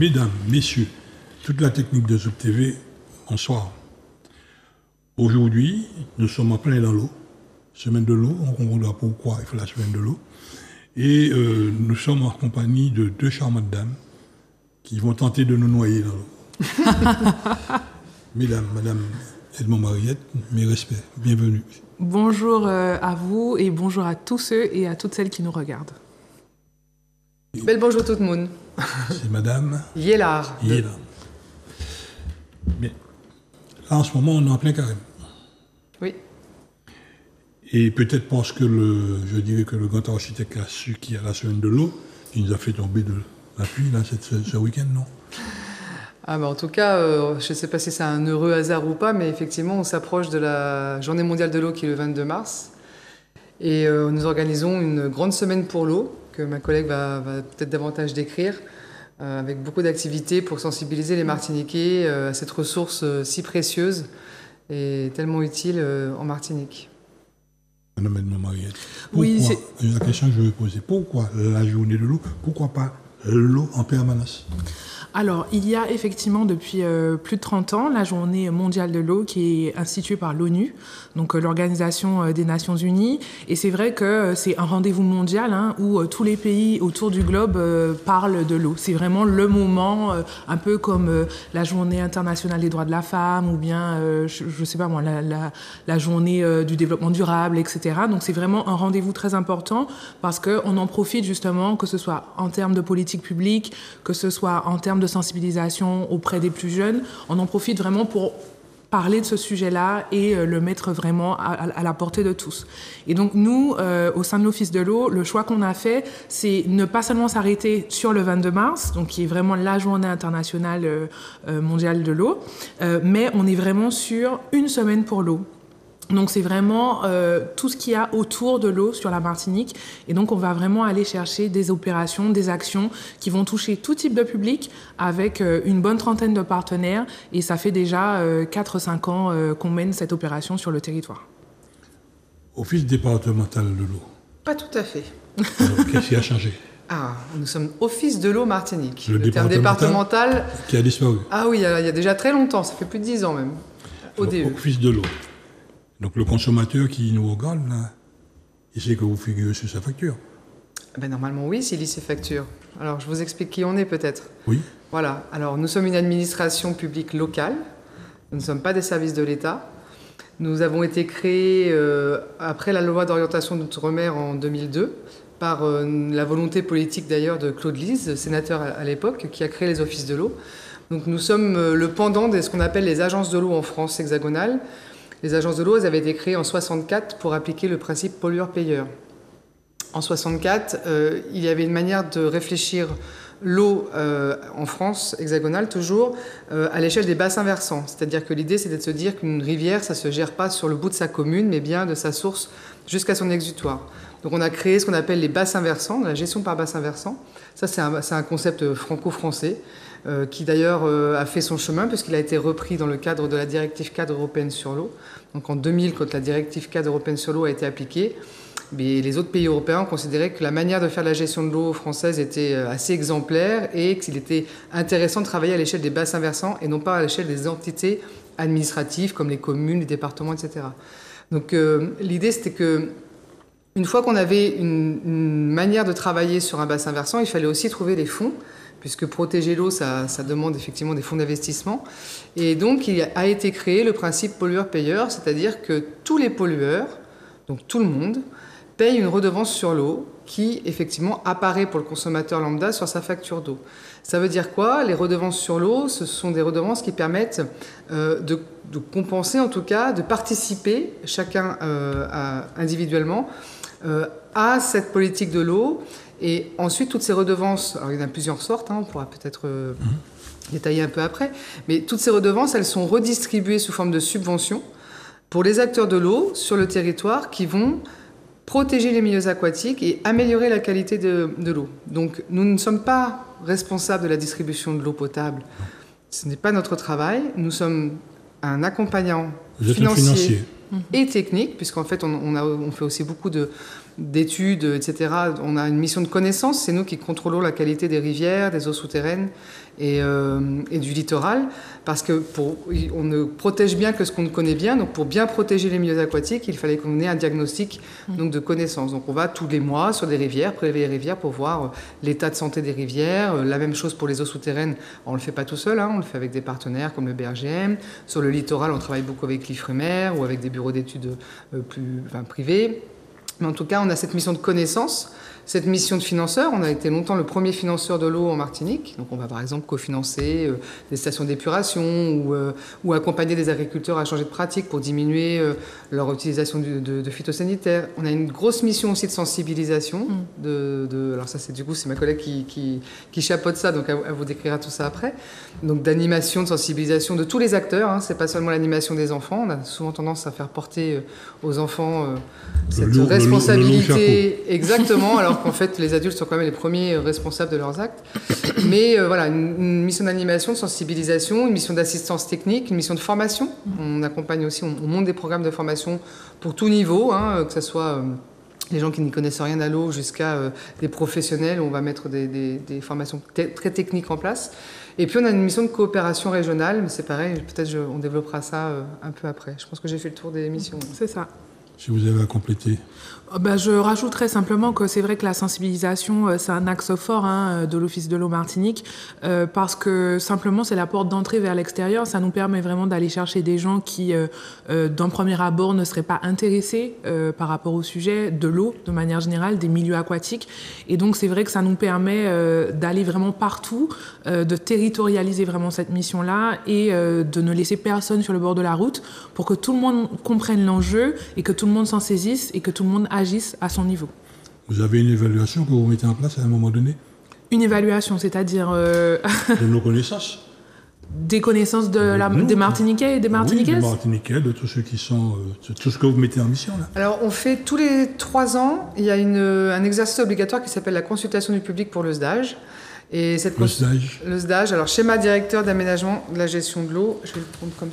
Mesdames, messieurs, toute la technique de Zouk TV, bonsoir. Aujourd'hui, nous sommes en plein dans l'eau. Semaine de l'eau, on comprendra pourquoi il faut la semaine de l'eau. Et nous sommes en compagnie de deux charmantes dames qui vont tenter de nous noyer dans l'eau. Mesdames, Madame Edmond-Mariette, mes respects, bienvenue. Bonjour à vous et bonjour à tous ceux et à toutes celles qui nous regardent. Bel bonjour tout le monde. C'est Madame Yélard. Yélard. Bien. Là, en ce moment, on est en plein carême. Oui. Et peut-être parce que je dirais que le grand architecte a su qu'il y a la semaine de l'eau, il nous a fait tomber de la pluie là, ce week-end, non? Ah bah en tout cas, je ne sais pas si c'est un heureux hasard ou pas, mais effectivement, on s'approche de la Journée mondiale de l'eau qui est le 22 mars. Et nous organisons une grande semaine pour l'eau, que ma collègue va peut-être davantage décrire, avec beaucoup d'activités pour sensibiliser les Martiniquais à cette ressource si précieuse et tellement utile en Martinique. Madame Edmond-Mariette, Oui, la question que je vais poser, pourquoi la journée de l'eau? Pourquoi pas l'eau en permanence? Alors, il y a effectivement depuis plus de 30 ans la journée mondiale de l'eau qui est instituée par l'ONU, donc l'Organisation des Nations Unies. Et c'est vrai que c'est un rendez-vous mondial où tous les pays autour du globe parlent de l'eau. C'est vraiment le moment, un peu comme la journée internationale des droits de la femme ou bien, je sais pas moi, la journée du développement durable, etc. Donc c'est vraiment un rendez-vous très important parce qu'on en profite justement, que ce soit en termes de politique publique, que ce soit en termes de sensibilisation auprès des plus jeunes, on en profite vraiment pour parler de ce sujet-là et le mettre vraiment à la portée de tous. Et donc nous, au sein de l'Office de l'eau, le choix qu'on a fait, c'est ne pas seulement s'arrêter sur le 22 mars, donc qui est vraiment la journée internationale mondiale de l'eau, mais on est vraiment sur une semaine pour l'eau. Donc c'est vraiment tout ce qu'il y a autour de l'eau sur la Martinique. Et donc on va vraiment aller chercher des opérations, des actions qui vont toucher tout type de public avec une bonne trentaine de partenaires. Et ça fait déjà 4-5 ans qu'on mène cette opération sur le territoire. Office départemental de l'eau. Pas tout à fait. Qu'est-ce qui a changé? Ah, nous sommes Office de l'eau Martinique. Le terme départemental qui a disparu. Ah oui, il y a déjà très longtemps, ça fait plus de 10 ans même. Office de l'eau. Donc le consommateur qui nous regarde, là, il sait que vous figurez sur sa facture. Ben, normalement oui, s'il lit ses factures. Alors je vous explique qui on est peut-être. Oui. Voilà, alors nous sommes une administration publique locale, nous ne sommes pas des services de l'État. Nous avons été créés après la loi d'orientation d'outre-mer en 2002, par la volonté politique d'ailleurs de Claude Lise, sénateur à l'époque, qui a créé les offices de l'eau. Donc nous sommes le pendant de ce qu'on appelle les agences de l'eau en France hexagonale. Les agences de l'eau, elles avaient été créées en 64 pour appliquer le principe pollueur-payeur. En 64, il y avait une manière de réfléchir l'eau en France hexagonale, toujours, à l'échelle des bassins versants. C'est-à-dire que l'idée, c'était de se dire qu'une rivière, ça ne se gère pas sur le bout de sa commune, mais bien de sa source jusqu'à son exutoire. Donc on a créé ce qu'on appelle les bassins versants, la gestion par bassin versant. Ça, c'est un concept franco-français. Qui d'ailleurs a fait son chemin puisqu'il a été repris dans le cadre de la directive cadre européenne sur l'eau. Donc en 2000, quand la directive cadre européenne sur l'eau a été appliquée, mais les autres pays européens ont considéré que la manière de faire la gestion de l'eau française était assez exemplaire et qu'il était intéressant de travailler à l'échelle des bassins versants et non pas à l'échelle des entités administratives comme les communes, les départements, etc. Donc l'idée, c'était que une fois qu'on avait une manière de travailler sur un bassin versant, il fallait aussi trouver les fonds, puisque protéger l'eau, ça demande effectivement des fonds d'investissement. Et donc, il a été créé le principe pollueur-payeur, c'est-à-dire que tous les pollueurs, donc tout le monde, payent une redevance sur l'eau qui, effectivement, apparaît pour le consommateur lambda sur sa facture d'eau. Ça veut dire quoi? Les redevances sur l'eau, ce sont des redevances qui permettent de compenser, en tout cas, de participer, chacun individuellement, à cette politique de l'eau. Et ensuite, toutes ces redevances, alors il y en a plusieurs sortes, on pourra peut-être détailler un peu après, mais toutes ces redevances, elles sont redistribuées sous forme de subventions pour les acteurs de l'eau sur le territoire qui vont protéger les milieux aquatiques et améliorer la qualité de l'eau. Donc nous ne sommes pas responsables de la distribution de l'eau potable. Ce n'est pas notre travail. Nous sommes un accompagnant financier et technique, puisqu'en fait on fait aussi beaucoup d'études, etc. On a une mission de connaissance, c'est nous qui contrôlons la qualité des rivières, des eaux souterraines et du littoral, parce que on ne protège bien que ce qu'on connaît bien. Donc pour bien protéger les milieux aquatiques, il fallait qu'on ait un diagnostic donc, de connaissances. Donc on va tous les mois sur des rivières, prélever les rivières pour voir l'état de santé des rivières. La même chose pour les eaux souterraines. On ne le fait pas tout seul, on le fait avec des partenaires comme le BRGM. Sur le littoral, on travaille beaucoup avec l'IFREMER ou avec des bureaux d'études privés. Mais en tout cas, on a cette mission de connaissance, cette mission de financeur. On a été longtemps le premier financeur de l'eau en Martinique. Donc on va par exemple cofinancer des stations d'épuration ou accompagner des agriculteurs à changer de pratique pour diminuer leur utilisation de phytosanitaires. On a une grosse mission aussi de sensibilisation. Alors ça, c'est ma collègue qui chapeaute ça, donc elle vous décrira tout ça après. Donc d'animation, de sensibilisation de tous les acteurs. C'est pas seulement l'animation des enfants. On a souvent tendance à faire porter aux enfants cette responsabilité. Exactement. Alors qu'en fait, les adultes sont quand même les premiers responsables de leurs actes. Mais voilà, une mission d'animation, de sensibilisation, une mission d'assistance technique, une mission de formation. On accompagne aussi, on monte des programmes de formation pour tout niveau, que ce soit les gens qui n'y connaissent rien à l'eau jusqu'à des professionnels. Où on va mettre des formations très techniques en place. Et puis on a une mission de coopération régionale, mais c'est pareil, peut-être on développera ça un peu après. Je pense que j'ai fait le tour des missions. C'est ça. Si vous avez à compléter. Je rajouterais simplement que c'est vrai que la sensibilisation, c'est un axe fort de l'Office de l'eau Martinique, parce que simplement c'est la porte d'entrée vers l'extérieur. Ça nous permet vraiment d'aller chercher des gens qui, d'un premier abord, ne seraient pas intéressés par rapport au sujet de l'eau, de manière générale, des milieux aquatiques. Et donc c'est vrai que ça nous permet d'aller vraiment partout, de territorialiser vraiment cette mission-là et de ne laisser personne sur le bord de la route pour que tout le monde comprenne l'enjeu et que tout le monde s'en saisisse et que tout le monde agisse à son niveau. Vous avez une évaluation que vous mettez en place à un moment donné? Une évaluation, c'est-à-dire... De nos connaissances? Des connaissances des Martiniquais et des Martiniquaises? Oui, des Martiniquais, de tous ceux qui sont... tout ce que vous mettez en mission, là. Alors, on fait tous les 3 ans, il y a un exercice obligatoire qui s'appelle la consultation du public pour le SDAGE. Et le SDAGE, alors schéma directeur d'aménagement de la gestion de l'eau, je vais le prendre comme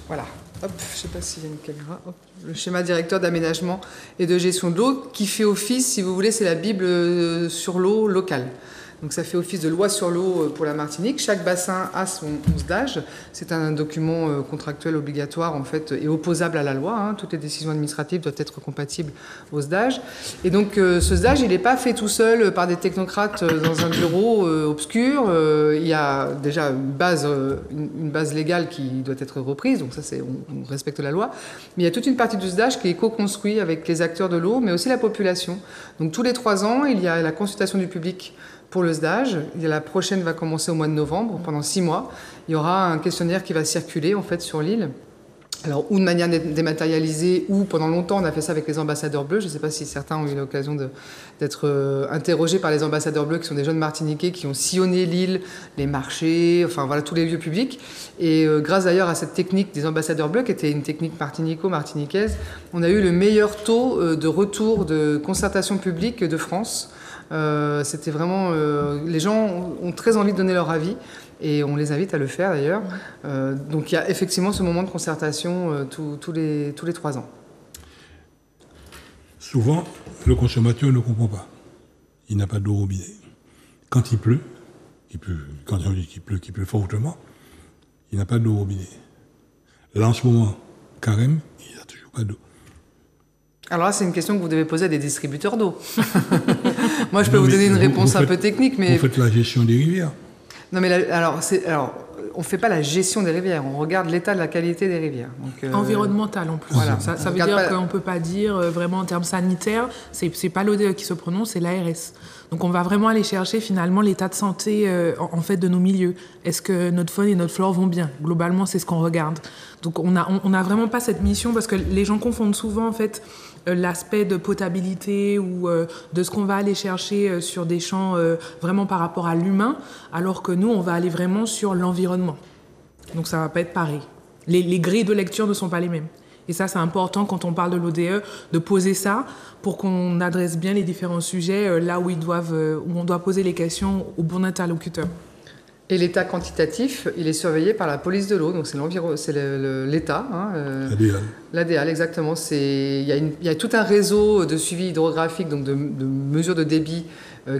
voilà. Hop, je ne sais pas s'il y a une caméra. Hop. Le schéma directeur d'aménagement et de gestion de l'eau qui fait office, si vous voulez, c'est la Bible sur l'eau locale. Donc ça fait office de loi sur l'eau pour la Martinique. Chaque bassin a son SDAGE. C'est un document contractuel obligatoire en fait et opposable à la loi. Toutes les décisions administratives doivent être compatibles au SDAGE. Et donc ce SDAGE, il n'est pas fait tout seul par des technocrates dans un bureau obscur. Il y a déjà une base légale qui doit être reprise. Donc ça, on respecte la loi. Mais il y a toute une partie du SDAGE qui est co-construit avec les acteurs de l'eau, mais aussi la population. Donc tous les 3 ans, il y a la consultation du public pour le SDAGE. La prochaine va commencer au mois de novembre, pendant 6 mois. Il y aura un questionnaire qui va circuler en fait sur l'île. Alors, ou de manière dématérialisée, ou pendant longtemps, on a fait ça avec les ambassadeurs bleus. Je ne sais pas si certains ont eu l'occasion d'être interrogés par les ambassadeurs bleus, qui sont des jeunes Martiniquais qui ont sillonné l'île, les marchés, enfin voilà, tous les lieux publics. Et grâce d'ailleurs à cette technique des ambassadeurs bleus, qui était une technique martiniquaise, on a eu le meilleur taux de retour de concertation publique de France. C'était vraiment... les gens ont très envie de donner leur avis et on les invite à le faire d'ailleurs. Donc il y a effectivement ce moment de concertation tous les 3 ans. Souvent, le consommateur ne comprend pas. Il n'a pas d'eau au robinet. Quand il pleut, quand on dit qu'il pleut fortement, il n'a pas d'eau au robinet. Là en ce moment, carême, il n'a toujours pas d'eau. Alors là, c'est une question que vous devez poser à des distributeurs d'eau. Moi, je peux vous donner une réponse un peu technique, mais... Vous faites la gestion des rivières. Non, mais alors on ne fait pas la gestion des rivières, on regarde l'état de la qualité des rivières. Donc, environnemental en plus. Voilà. Ça veut dire qu'on ne peut pas dire vraiment en termes sanitaires, c'est pas l'ODE qui se prononce, c'est l'ARS. Donc on va vraiment aller chercher finalement l'état de santé en fait de nos milieux. Est-ce que notre faune et notre flore vont bien? Globalement, c'est ce qu'on regarde. Donc on n'a vraiment pas cette mission parce que les gens confondent souvent en fait l'aspect de potabilité ou de ce qu'on va aller chercher sur des champs vraiment par rapport à l'humain, alors que nous, on va aller vraiment sur l'environnement. Donc ça ne va pas être pareil. Les grilles de lecture ne sont pas les mêmes. Et ça, c'est important quand on parle de l'ODE, de poser ça pour qu'on adresse bien les différents sujets là où on doit poser les questions au bon interlocuteur. Et l'état quantitatif, il est surveillé par la police de l'eau, donc c'est l'État. L'ADEAL, exactement. Il y a tout un réseau de suivi hydrographique, donc de mesures de débit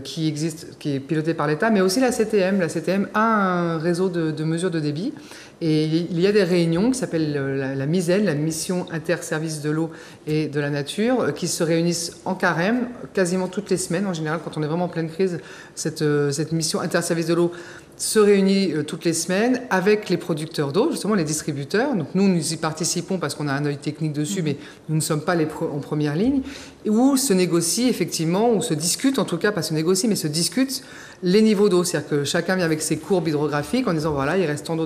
qui existe, qui est piloté par l'État, mais aussi la CTM. La CTM a un réseau de mesures de débit. Et il y a des réunions qui s'appellent la MISEL, la Mission Interservices de l'eau et de la nature, qui se réunissent en carême, quasiment toutes les semaines. En général, quand on est vraiment en pleine crise, cette mission Interservices de l'eau se réunit toutes les semaines avec les producteurs d'eau, justement les distributeurs. Donc nous y participons parce qu'on a un œil technique dessus, mais nous ne sommes pas en première ligne. Où se négocie effectivement, ou se discute en tout cas, pas se négocie, mais se discute les niveaux d'eau. C'est-à-dire que chacun vient avec ses courbes hydrographiques en disant voilà, il reste tant d'eau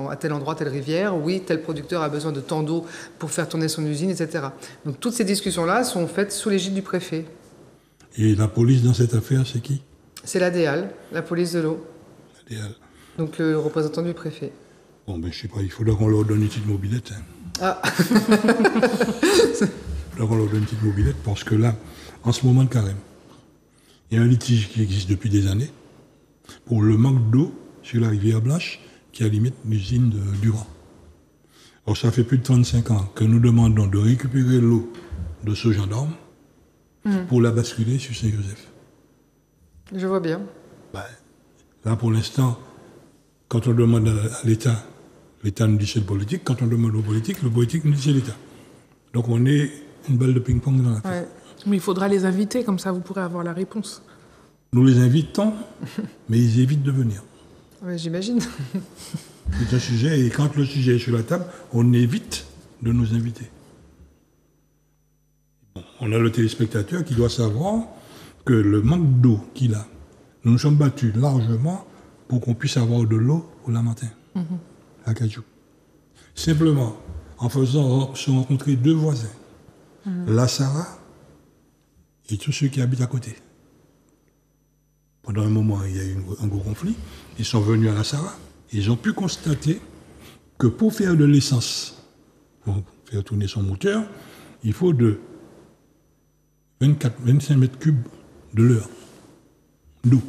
à tel endroit, telle rivière, oui, tel producteur a besoin de tant d'eau pour faire tourner son usine, etc. Donc toutes ces discussions-là sont faites sous l'égide du préfet. Et la police dans cette affaire, c'est qui? C'est l'ADEAL, la police de l'eau. Donc le représentant du préfet. Bon, ben je sais pas, il faudra qu'on leur donne une petite mobilette. Hein. Ah Il faudra qu'on leur donne une petite mobilette parce que là, en ce moment de carême, il y a un litige qui existe depuis des années pour le manque d'eau sur la rivière Blanche qui alimente l'usine de Durand. Alors ça fait plus de 35 ans que nous demandons de récupérer l'eau de ce gendarme pour la basculer sur Saint-Joseph. Je vois bien. Ben, là, pour l'instant, quand on demande à l'État, l'État nous dit c'est le politique. Quand on demande au politique, le politique nous dit c'est l'État. Donc on est une balle de ping-pong dans la tête. Ouais. Mais il faudra les inviter, comme ça vous pourrez avoir la réponse. Nous les invitons, mais ils évitent de venir. Oui, j'imagine. C'est un sujet, et quand le sujet est sur la table, on évite de nous inviter. Bon, on a le téléspectateur qui doit savoir que le manque d'eau qu'il a, nous nous sommes battus largement pour qu'on puisse avoir de l'eau au Lamentin, à Cadieux. Simplement, en faisant se rencontrer deux voisins, la Sarah et tous ceux qui habitent à côté. Pendant un moment, il y a eu un gros conflit. Ils sont venus à la Sarah. Ils ont pu constater que pour faire de l'essence, pour faire tourner son moteur, il faut de 25 mètres cubes de l'heure d'eau.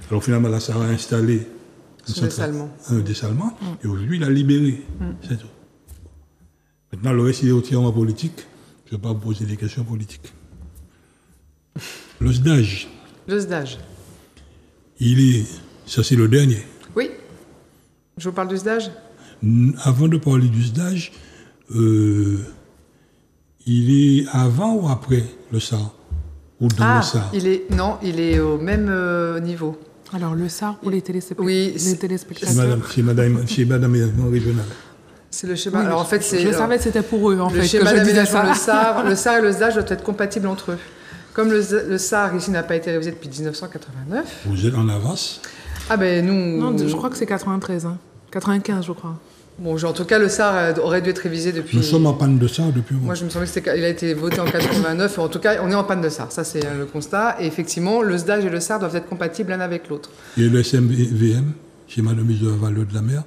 Alors finalement, la Sarah a installé un dessalement et aujourd'hui, il a libéré cette eau. Maintenant, le reste, il est entièrement politique. Je ne vais pas vous poser des questions politiques. Le SDAGE. Le SDAGE. Ça c'est le dernier. Oui. Je vous parle du SDAGE. Avant de parler du SDAGE, il est avant ou après le SAR? Ou dans le SAR? Il est au même niveau. Alors le SAR pour les téléspectateurs. Oui, les téléspectateurs. Chez Madame régionale. C'est le schéma. Oui, alors en fait, je savais que c'était pour eux en fait. Le schéma d'aménagement, le SAR. Le SAR et le SDAGE doivent être compatibles entre eux. Comme le SAR ici n'a pas été révisé depuis 1989. Vous êtes en avance? Ah ben nous. Non, je crois que c'est 93, 95, je crois. Bon, en tout cas, le SAR aurait dû être révisé depuis. Nous sommes en panne de SAR depuis. Moi, je me semblais qu'il a été voté en 89. En tout cas, on est en panne de SAR. Ça, c'est le constat. Et effectivement, le SDAGE et le SAR doivent être compatibles l'un avec l'autre. Et le SMVM, chez Madame de Vallée de la Mer?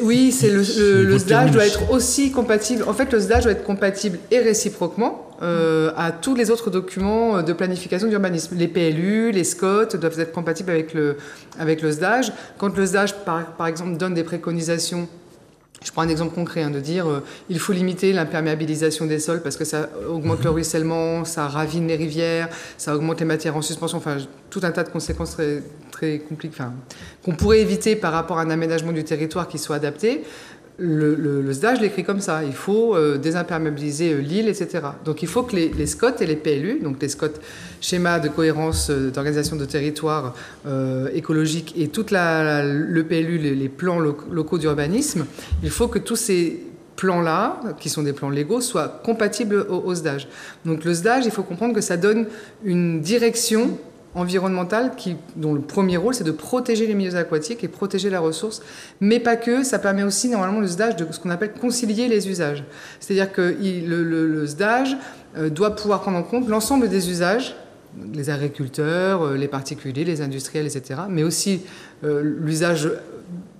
Oui, le SDAGE doit être aussi compatible. En fait, le SDAGE doit être compatible et réciproquement à tous les autres documents de planification d'urbanisme. Les PLU, les SCOT doivent être compatibles avec le SDAGE. Quand le SDAGE, par exemple, donne des préconisations, je prends un exemple concret, de dire il faut limiter l'imperméabilisation des sols parce que ça augmente le ruissellement, ça ravine les rivières, ça augmente les matières en suspension, enfin tout un tas de conséquences très, très compliquées, qu'on pourrait éviter par rapport à un aménagement du territoire qui soit adapté. Le SDAGE l'écrit comme ça, il faut désimperméabiliser l'île, etc. Donc il faut que les SCOT et les PLU, donc les SCOT, schéma de cohérence d'organisation de territoire écologique, et toute le PLU, les plans locaux d'urbanisme, il faut que tous ces plans-là, qui sont des plans légaux, soient compatibles au SDAGE. Donc le SDAGE, il faut comprendre que ça donne une direction environnementale dont le premier rôle, c'est de protéger les milieux aquatiques et protéger la ressource. Mais pas que, ça permet aussi, normalement, le SDAGE de ce qu'on appelle concilier les usages. C'est-à-dire que le SDAGE doit pouvoir prendre en compte l'ensemble des usages, les agriculteurs, les particuliers, les industriels, etc., mais aussi l'usage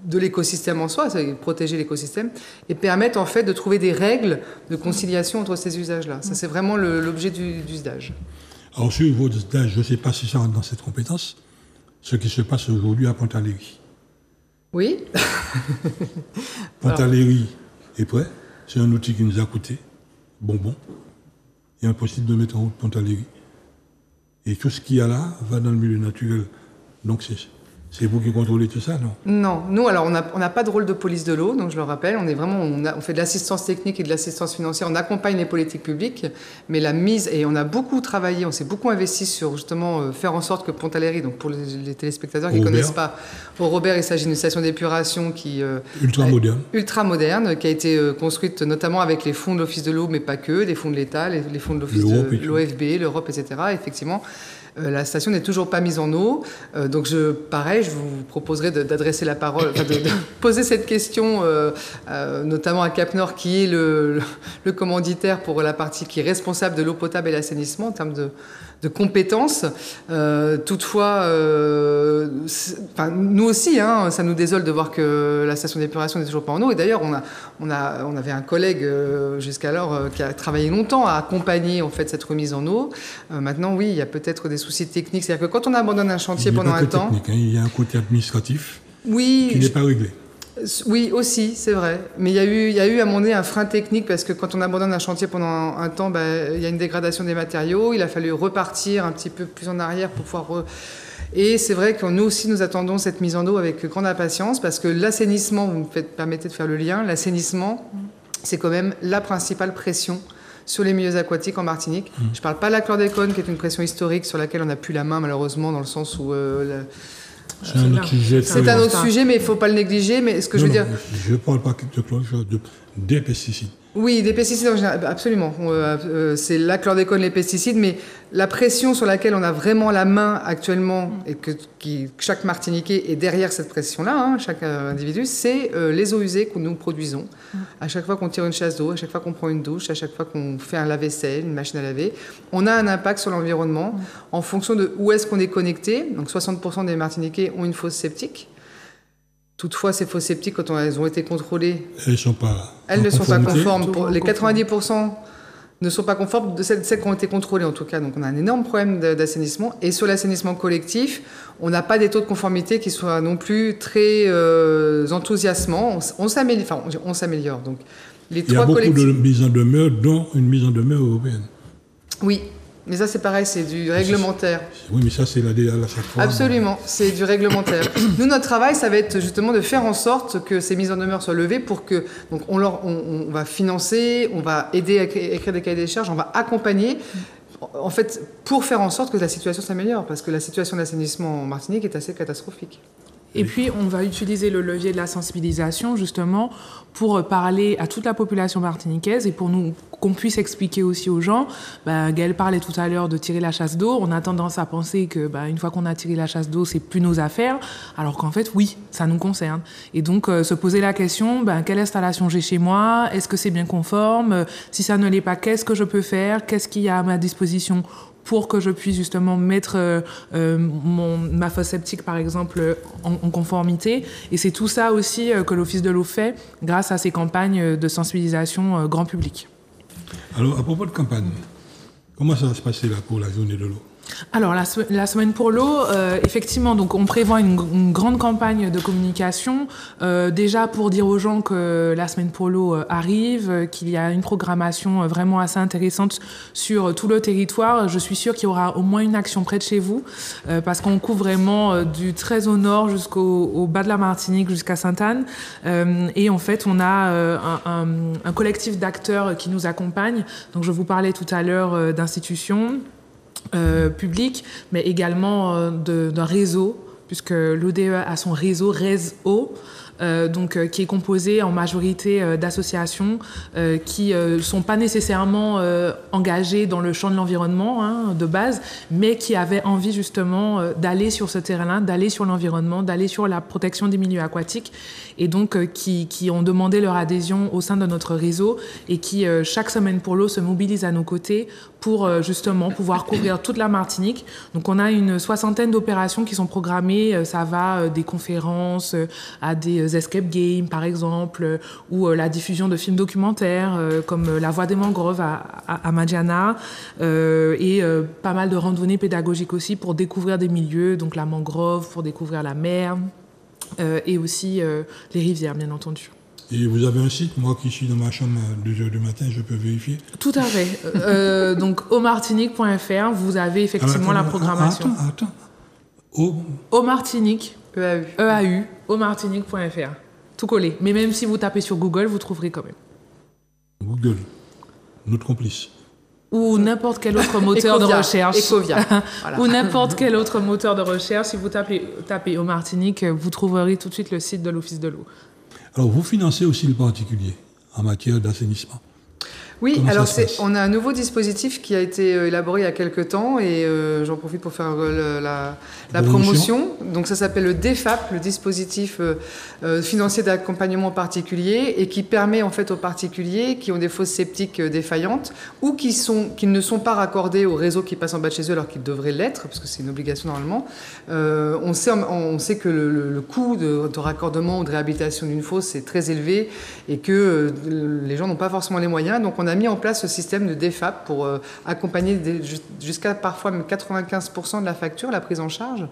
de l'écosystème en soi, c'est protéger l'écosystème, et permettre en fait de trouver des règles de conciliation entre ces usages-là. Ça, c'est vraiment l'objet du SDAGE. Alors, sur votre SDAGE, je ne sais pas si ça rentre dans cette compétence, ce qui se passe aujourd'hui à Pontaléry. Oui. Pontaléry est prêt. C'est un outil qui nous a coûté bonbon. Il est impossible de mettre en route Pontaléry. Et tout ce qu'il y a là va dans le milieu naturel. Donc c'est vous qui contrôlez tout ça, non? Non, nous, alors, on n'a pas de rôle de police de l'eau, donc je le rappelle, on fait de l'assistance technique et de l'assistance financière, on accompagne les politiques publiques, mais la mise, et on a beaucoup travaillé, on s'est beaucoup investi sur justement faire en sorte que Pontaléry, donc pour les téléspectateurs qui ne connaissent pas, au Robert, il s'agit d'une station d'épuration qui ultra moderne, qui a été construite notamment avec les fonds de l'Office de l'eau, mais pas que, des fonds de l'État, les fonds de l'Office de l'OFB, l'Europe, etc. Effectivement. La station n'est toujours pas mise en eau, donc je vous proposerai d'adresser la parole, de poser cette question, notamment à Cap Nord, qui est le commanditaire pour la partie qui est responsable de l'eau potable et l'assainissement en termes de compétences. Toutefois, nous aussi, ça nous désole de voir que la station d'épuration n'est toujours pas en eau. Et d'ailleurs, on avait un collègue jusqu'alors qui a travaillé longtemps à accompagner en fait cette remise en eau. Maintenant, oui, il y a peut-être des soucis techniques. C'est-à-dire que quand on abandonne un chantier pendant un temps, il y a un côté administratif qui n'est pas réglé. Oui, aussi, c'est vrai. Mais il y a eu à un moment donné un frein technique parce que quand on abandonne un chantier pendant un temps, il y a une dégradation des matériaux. Il a fallu repartir un petit peu plus en arrière pour pouvoir... Et c'est vrai que nous aussi, nous attendons cette mise en eau avec grande impatience parce que l'assainissement, vous me permettez de faire le lien, l'assainissement, c'est quand même la principale pression sur les milieux aquatiques en Martinique. Je ne parle pas de la chlordécone, qui est une pression historique sur laquelle on n'a plus la main, malheureusement, dans le sens où... c'est un autre sujet, mais il ne faut pas le négliger. Mais ce que je veux dire... Je ne parle pas de chlordécone, des pesticides. Oui, des pesticides en général, absolument. C'est la chlordécone, les pesticides, mais la pression sur laquelle on a vraiment la main actuellement, et que chaque Martiniquais est derrière cette pression-là, chaque individu, c'est les eaux usées que nous produisons. À chaque fois qu'on tire une chasse d'eau, à chaque fois qu'on prend une douche, à chaque fois qu'on fait un lave-vaisselle, une machine à laver, on a un impact sur l'environnement en fonction de où est-ce qu'on est connecté. Donc 60% des Martiniquais ont une fosse septique. Toutefois, ces fosses septiques, quand elles ont été contrôlées, elles ne sont pas conformes. Les 90% ne sont pas conformes de celles qui ont été contrôlées, en tout cas. Donc, on a un énorme problème d'assainissement. Et sur l'assainissement collectif, on n'a pas des taux de conformité qui soient non plus très enthousiasmants. On s'améliore. Donc, il y a beaucoup de mises en demeure, dont une mise en demeure européenne. Oui. Mais ça, c'est pareil, c'est du réglementaire. Oui, mais ça, c'est la chaque fois. Absolument, c'est du réglementaire. Nous, notre travail, ça va être justement de faire en sorte que ces mises en demeure soient levées pour que... Donc, on va financer, on va aider à écrire des cahiers des charges, on va accompagner, en fait, pour faire en sorte que la situation s'améliore, parce que la situation d'assainissement en Martinique est assez catastrophique. Et puis, on va utiliser le levier de la sensibilisation, justement, pour parler à toute la population martiniquaise et pour qu'on puisse expliquer aussi aux gens. Gaëlle parlait tout à l'heure de tirer la chasse d'eau. On a tendance à penser que une fois qu'on a tiré la chasse d'eau, c'est plus nos affaires, alors qu'en fait, oui, ça nous concerne. Et donc, se poser la question, quelle installation j'ai chez moi? Est-ce que c'est bien conforme? Si ça ne l'est pas, qu'est-ce que je peux faire? Qu'est-ce qu'il y a à ma disposition pour que je puisse justement mettre ma fosse septique, par exemple, en conformité. Et c'est tout ça aussi que l'Office de l'eau fait grâce à ces campagnes de sensibilisation grand public. Alors, à propos de campagne, comment ça va se passer là pour la journée de l'eau? Alors, la semaine pour l'eau, effectivement, donc on prévoit une grande campagne de communication, déjà pour dire aux gens que la semaine pour l'eau arrive, qu'il y a une programmation vraiment assez intéressante sur tout le territoire. Je suis sûre qu'il y aura au moins une action près de chez vous, parce qu'on couvre vraiment du très au nord jusqu'au bas de la Martinique, jusqu'à Sainte-Anne. Et en fait, on a un collectif d'acteurs qui nous accompagnent. Donc, je vous parlais tout à l'heure d'institutions public, mais également d'un réseau, puisque l'ODE a son réseau RESO, qui est composé en majorité d'associations qui ne sont pas nécessairement engagées dans le champ de l'environnement de base, mais qui avaient envie justement d'aller sur ce terrain-là, d'aller sur l'environnement, d'aller sur la protection des milieux aquatiques, et donc qui ont demandé leur adhésion au sein de notre réseau et qui, chaque semaine pour l'eau, se mobilisent à nos côtés pour justement pouvoir couvrir toute la Martinique. Donc on a une 60aine d'opérations qui sont programmées, ça va des conférences à des des escape games, par exemple, ou la diffusion de films documentaires, comme La Voix des mangroves à Madiana, et pas mal de randonnées pédagogiques aussi pour découvrir des milieux, donc la mangrove, pour découvrir la mer, et aussi les rivières, bien entendu. Et vous avez un site, moi qui suis dans ma chambre à 2h du matin, je peux vérifier? Tout à fait. Donc, aumartinique.fr, vous avez effectivement la programmation. Attends. Aumartinique, EAU. aumartinique.fr. Tout collé. Mais même si vous tapez sur Google, vous trouverez quand même. Google, notre complice. Ou n'importe quel autre moteur de recherche. Ecovia. Voilà. Ou n'importe quel autre moteur de recherche. Si vous tapez Aumartinique, vous trouverez tout de suite le site de l'Office de l'eau. Alors, vous financez aussi le particulier en matière d'assainissement. Oui, Comment alors ça se passe? on a un nouveau dispositif qui a été élaboré il y a quelques temps et j'en profite pour faire la promotion. Donc ça s'appelle le DFAP, le dispositif financier d'accompagnement particulier, et qui permet en fait aux particuliers qui ont des fosses septiques défaillantes ou qui ne sont pas raccordés au réseau qui passe en bas de chez eux alors qu'ils devraient l'être, parce que c'est une obligation normalement. On sait que le coût de raccordement ou de réhabilitation d'une fosse est très élevé et que les gens n'ont pas forcément les moyens. Donc on a mis en place ce système de DFAP pour accompagner jusqu'à parfois même 95% de la facture, la prise en charge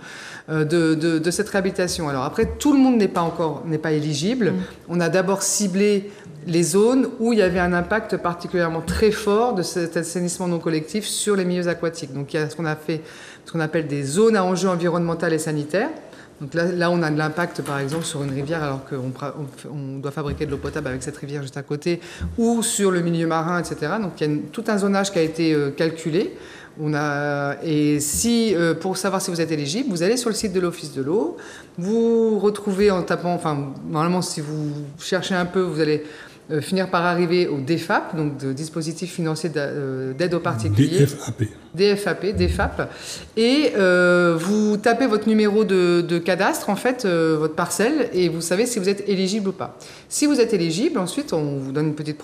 de cette réhabilitation. Alors après, tout le monde n'est pas éligible. On a d'abord ciblé les zones où il y avait un impact particulièrement très fort de cet assainissement non collectif sur les milieux aquatiques. Donc il y a ce qu'on appelle des zones à enjeu environnemental et sanitaire. Donc là, on a de l'impact, par exemple, sur une rivière, alors qu'on doit fabriquer de l'eau potable avec cette rivière juste à côté, ou sur le milieu marin, etc. Donc il y a tout un zonage qui a été calculé. Pour savoir si vous êtes éligible, vous allez sur le site de l'Office de l'eau, vous retrouvez en tapant, normalement, si vous cherchez un peu, vous allez finir par arriver au DFAP, donc de dispositif financier d'aide aux particuliers. DFAP. Et vous tapez votre numéro de cadastre, en fait, votre parcelle, et vous savez si vous êtes éligible ou pas. Si vous êtes éligible, ensuite, on vous donne une petite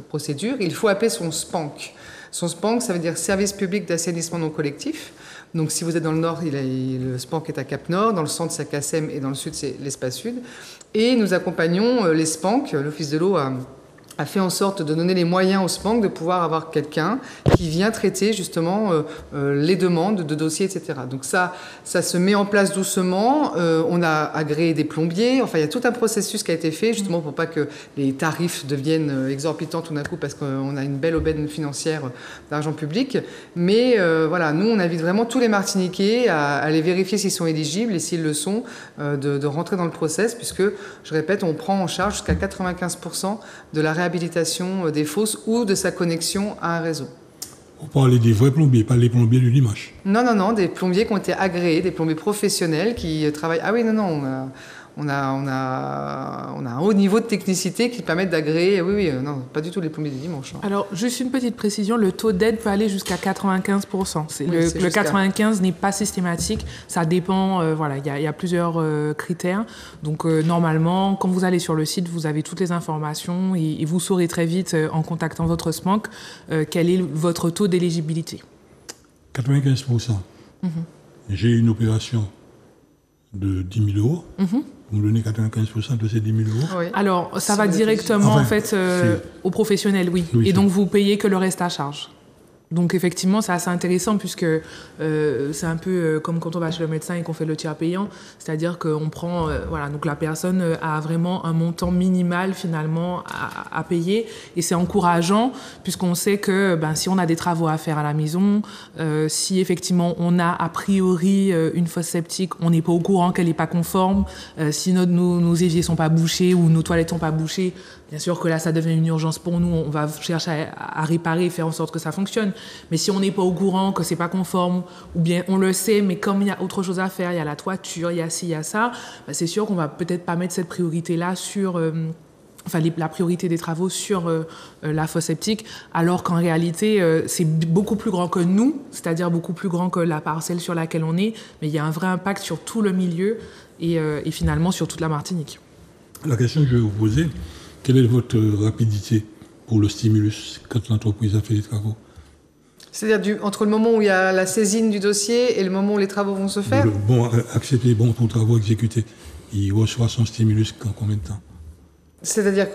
procédure. Il faut appeler son SPANC. Son SPANC, ça veut dire Service public d'assainissement non collectif. Donc si vous êtes dans le nord, le SPANC est à Cap-Nord, dans le centre c'est à Cassem et dans le sud c'est l'Espace Sud. Et nous accompagnons les SPANC. L'Office de l'eau a fait en sorte de donner les moyens aux SPANC de pouvoir avoir quelqu'un qui vient traiter justement les demandes de dossiers, etc. Donc ça se met en place doucement. On a agréé des plombiers. Enfin, il y a tout un processus qui a été fait justement pour pas que les tarifs deviennent exorbitants tout d'un coup parce qu'on a une belle aubaine financière d'argent public. Mais voilà, nous, on invite vraiment tous les Martiniquais à aller vérifier s'ils sont éligibles et s'ils le sont, de rentrer dans le process puisque, je répète, on prend en charge jusqu'à 95% de la réhabilitation des fosses ou de sa connexion à un réseau. Vous parlez des vrais plombiers, pas les plombiers du dimanche. Non, des plombiers qui ont été agréés, des plombiers professionnels qui travaillent... Ah oui, non, on a un haut niveau de technicité qui permet d'agréer... Oui, non, pas du tout les plombiers du dimanche. Hein. Alors, juste une petite précision, le taux d'aide peut aller jusqu'à 95%. Le 95 n'est pas systématique, ça dépend, voilà, il y a plusieurs critères. Donc, normalement, quand vous allez sur le site, vous avez toutes les informations et vous saurez très vite, en contactant votre SPANC, quel est votre taux d'éligibilité. 95%. J'ai une opération de 10 000 euros. Vous me donnez 95% de ces 10 000 euros. Oui. Alors, ça va directement en fait, aux professionnels, oui. Et donc, vous payez que le reste à charge. Donc, effectivement, c'est assez intéressant puisque c'est un peu comme quand on va chez le médecin et qu'on fait le tiers payant. C'est-à-dire qu'on prend... voilà, donc la personne a vraiment un montant minimal, finalement, à payer. Et c'est encourageant puisqu'on sait que si on a des travaux à faire à la maison, si effectivement on a a priori une fosse septique, on n'est pas au courant qu'elle n'est pas conforme, si nos éviers sont pas bouchés ou nos toilettes sont pas bouchées, bien sûr que là, ça devient une urgence pour nous. On va chercher à réparer et faire en sorte que ça fonctionne. Mais si on n'est pas au courant, que c'est pas conforme, ou bien on le sait, mais comme il y a autre chose à faire, il y a la toiture, il y a ci, il y a ça, c'est sûr qu'on va peut-être pas mettre cette priorité-là sur... la priorité des travaux sur la fosse septique, alors qu'en réalité, c'est beaucoup plus grand que nous, c'est-à-dire beaucoup plus grand que la parcelle sur laquelle on est, mais il y a un vrai impact sur tout le milieu et finalement sur toute la Martinique. La question que je vais vous poser, quelle est votre rapidité pour le stimulus quand l'entreprise a fait les travaux? C'est-à-dire entre le moment où il y a la saisine du dossier et le moment où les travaux vont se faire? Accepter bon pour travaux exécutés. il reçoit son stimulus en combien de temps? C'est-à-dire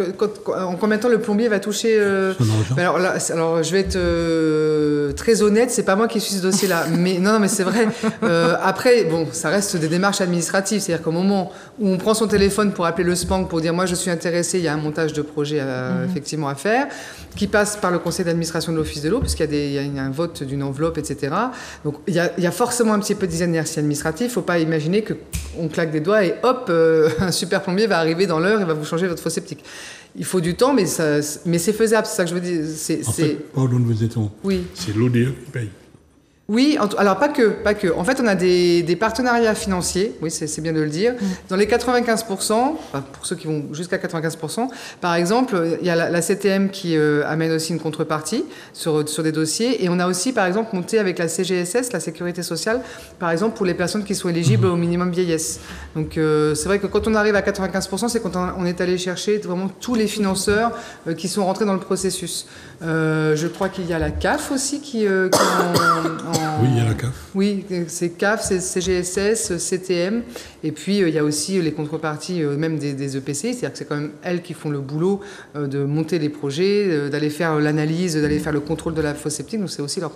en combien de temps le plombier va toucher son argent? Alors je vais être très honnête, c'est pas moi qui suis ce dossier-là, mais non, mais c'est vrai. Après, bon, ça reste des démarches administratives, c'est-à-dire qu'au moment où on prend son téléphone pour appeler le SPANC pour dire moi je suis intéressé, il y a un montage de projet effectivement à faire, qui passe par le conseil d'administration de l'Office de l'eau, puisqu'il y a un vote d'une enveloppe, etc. Donc il y a forcément un petit peu d'inertie administrative. Il ne faut pas imaginer qu'on claque des doigts et hop, un super plombier va arriver dans l'heure et va vous changer votre fosse septique. Il faut du temps, mais c'est faisable, c'est ça que je veux dire. En fait, pardon de vous interrompre. Oui. C'est l'ODE qui paye. Oui, alors pas que. En fait, on a des partenariats financiers, oui, c'est bien de le dire. Dans les 95%, enfin, pour ceux qui vont jusqu'à 95%, par exemple, il y a la CTM qui amène aussi une contrepartie sur des dossiers. Et on a aussi, par exemple, monté avec la CGSS, la Sécurité sociale, par exemple, pour les personnes qui sont éligibles au minimum vieillesse. Donc, c'est vrai que quand on arrive à 95%, c'est quand on est allé chercher vraiment tous les financeurs qui sont rentrés dans le processus. Je crois qu'il y a la CAF aussi qui est Oui, il y a la CAF. Oui, c'est CAF, c'est CGSS, CTM. Et puis, il y a aussi les contreparties même des EPC. C'est-à-dire que c'est quand même elles qui font le boulot de monter les projets, d'aller faire l'analyse, d'aller faire le contrôle de la fosse septique. Donc, c'est aussi leur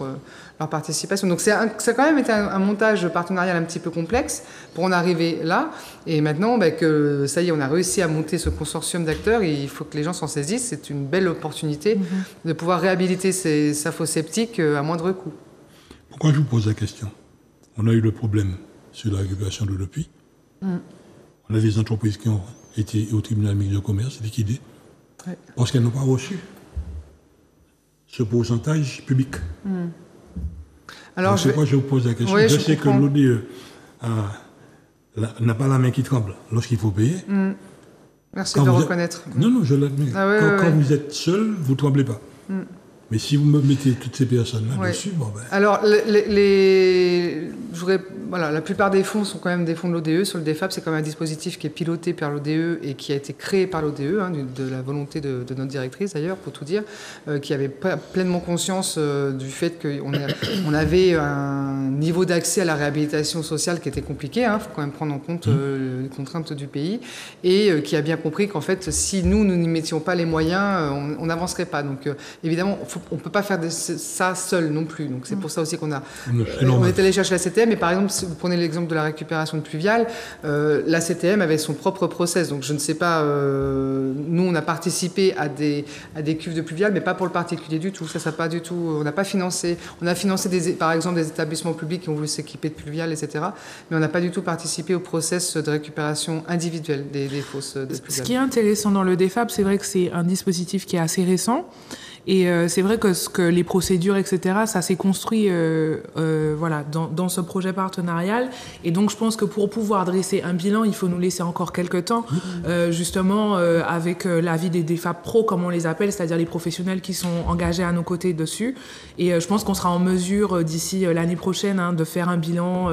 participation. Donc, ça a quand même été un montage partenarial un petit peu complexe pour en arriver là. Et maintenant, que ça y est, on a réussi à monter ce consortium d'acteurs. Il faut que les gens s'en saisissent. C'est une belle opportunité de pouvoir réhabiliter sa fosse septique à moindre coût. Pourquoi je vous pose la question? On a eu le problème sur la récupération de l'eau de puits. On a des entreprises qui ont été au tribunal mixte de commerce liquidées parce qu'elles n'ont pas reçu ce pourcentage public. Alors, c'est pourquoi je vous pose la question. Je sais comprends. Que l'ODE n'a pas la main qui tremble lorsqu'il faut payer. Merci de le reconnaître. Non, je l'admets. Quand vous êtes seul, vous ne tremblez pas. Mais si vous me mettez toutes ces personnes-là dessus, Alors, la plupart des fonds sont quand même des fonds de l'ODE. Sur le DEFAP, c'est quand même un dispositif qui est piloté par l'ODE et qui a été créé par l'ODE, de la volonté de notre directrice d'ailleurs, pour tout dire, qui avait pleinement conscience du fait qu'on avait un niveau d'accès à la réhabilitation sociale qui était compliqué. Il faut quand même prendre en compte les contraintes du pays, et qui a bien compris qu'en fait, si nous n'y mettions pas les moyens, on n'avancerait pas. Donc, évidemment, on ne peut pas faire ça seul non plus. Donc c'est pour ça aussi qu'on est allé chercher la CTM. Mais par exemple, si vous prenez l'exemple de la récupération de pluviales, la CTM avait son propre process. Donc je ne sais pas, nous on a participé à des cuves de pluviales, mais pas pour le particulier du tout. Ça pas du tout. On n'a pas financé. On a financé par exemple des établissements publics qui ont voulu s'équiper de pluviales, etc. Mais on n'a pas du tout participé au process de récupération individuelle des fosses de pluviales. Ce qui est intéressant dans le DEFAP, c'est vrai que c'est un dispositif qui est assez récent. Et c'est vrai que les procédures, etc., ça s'est construit dans ce projet partenarial. Et donc, je pense que pour pouvoir dresser un bilan, il faut nous laisser encore quelques temps, justement, avec l'avis des DEFAP Pro, comme on les appelle, c'est-à-dire les professionnels qui sont engagés à nos côtés dessus. Et je pense qu'on sera en mesure, d'ici l'année prochaine, de faire un bilan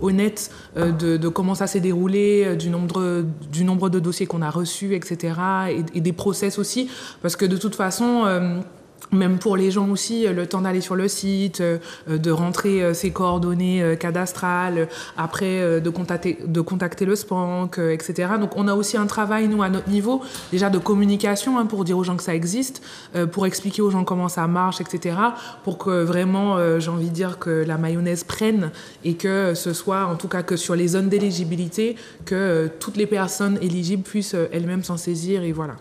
honnête de comment ça s'est déroulé, du nombre de dossiers qu'on a reçus, etc., et des process aussi. Parce que de toute façon... même pour les gens aussi, le temps d'aller sur le site, de rentrer ses coordonnées cadastrales, après de contacter le SPANC, etc. Donc on a aussi un travail, nous, à notre niveau, déjà de communication, pour dire aux gens que ça existe, pour expliquer aux gens comment ça marche, etc. Pour que vraiment, j'ai envie de dire que la mayonnaise prenne et que ce soit, en tout cas, que sur les zones d'éligibilité, que toutes les personnes éligibles puissent elles-mêmes s'en saisir, et voilà.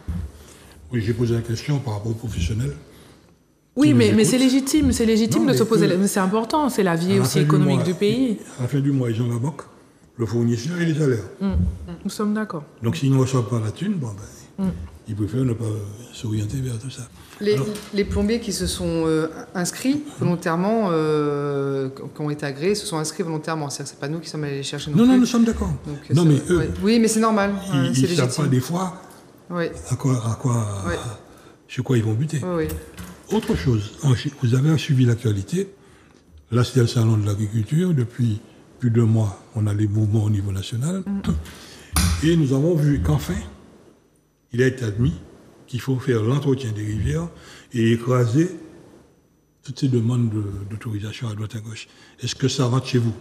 Oui, j'ai posé la question par rapport aux professionnels. Oui, mais c'est légitime de se poser. Mais c'est important, c'est la vie aussi économique du pays. À la fin du mois, ils ont la banque, le fournisseur et les salaires. Nous sommes d'accord. Donc s'ils ne reçoivent pas la thune, ils préfèrent ne pas s'orienter vers tout ça. Les plombiers qui se sont inscrits volontairement, qui ont été agréés, se sont inscrits volontairement. C'est pas nous qui sommes allés les chercher. Non, nous sommes d'accord. Non, mais eux, oui, mais c'est normal. Ils ne savent pas des fois sur quoi ils vont buter. Oui. Autre chose, vous avez suivi l'actualité. Là, c'était le salon de l'agriculture. Depuis plus de mois, on a les mouvements au niveau national. Et nous avons vu qu'enfin, il a été admis qu'il faut faire l'entretien des rivières et écraser toutes ces demandes d'autorisation à droite à gauche. Est-ce que ça rentre chez vous?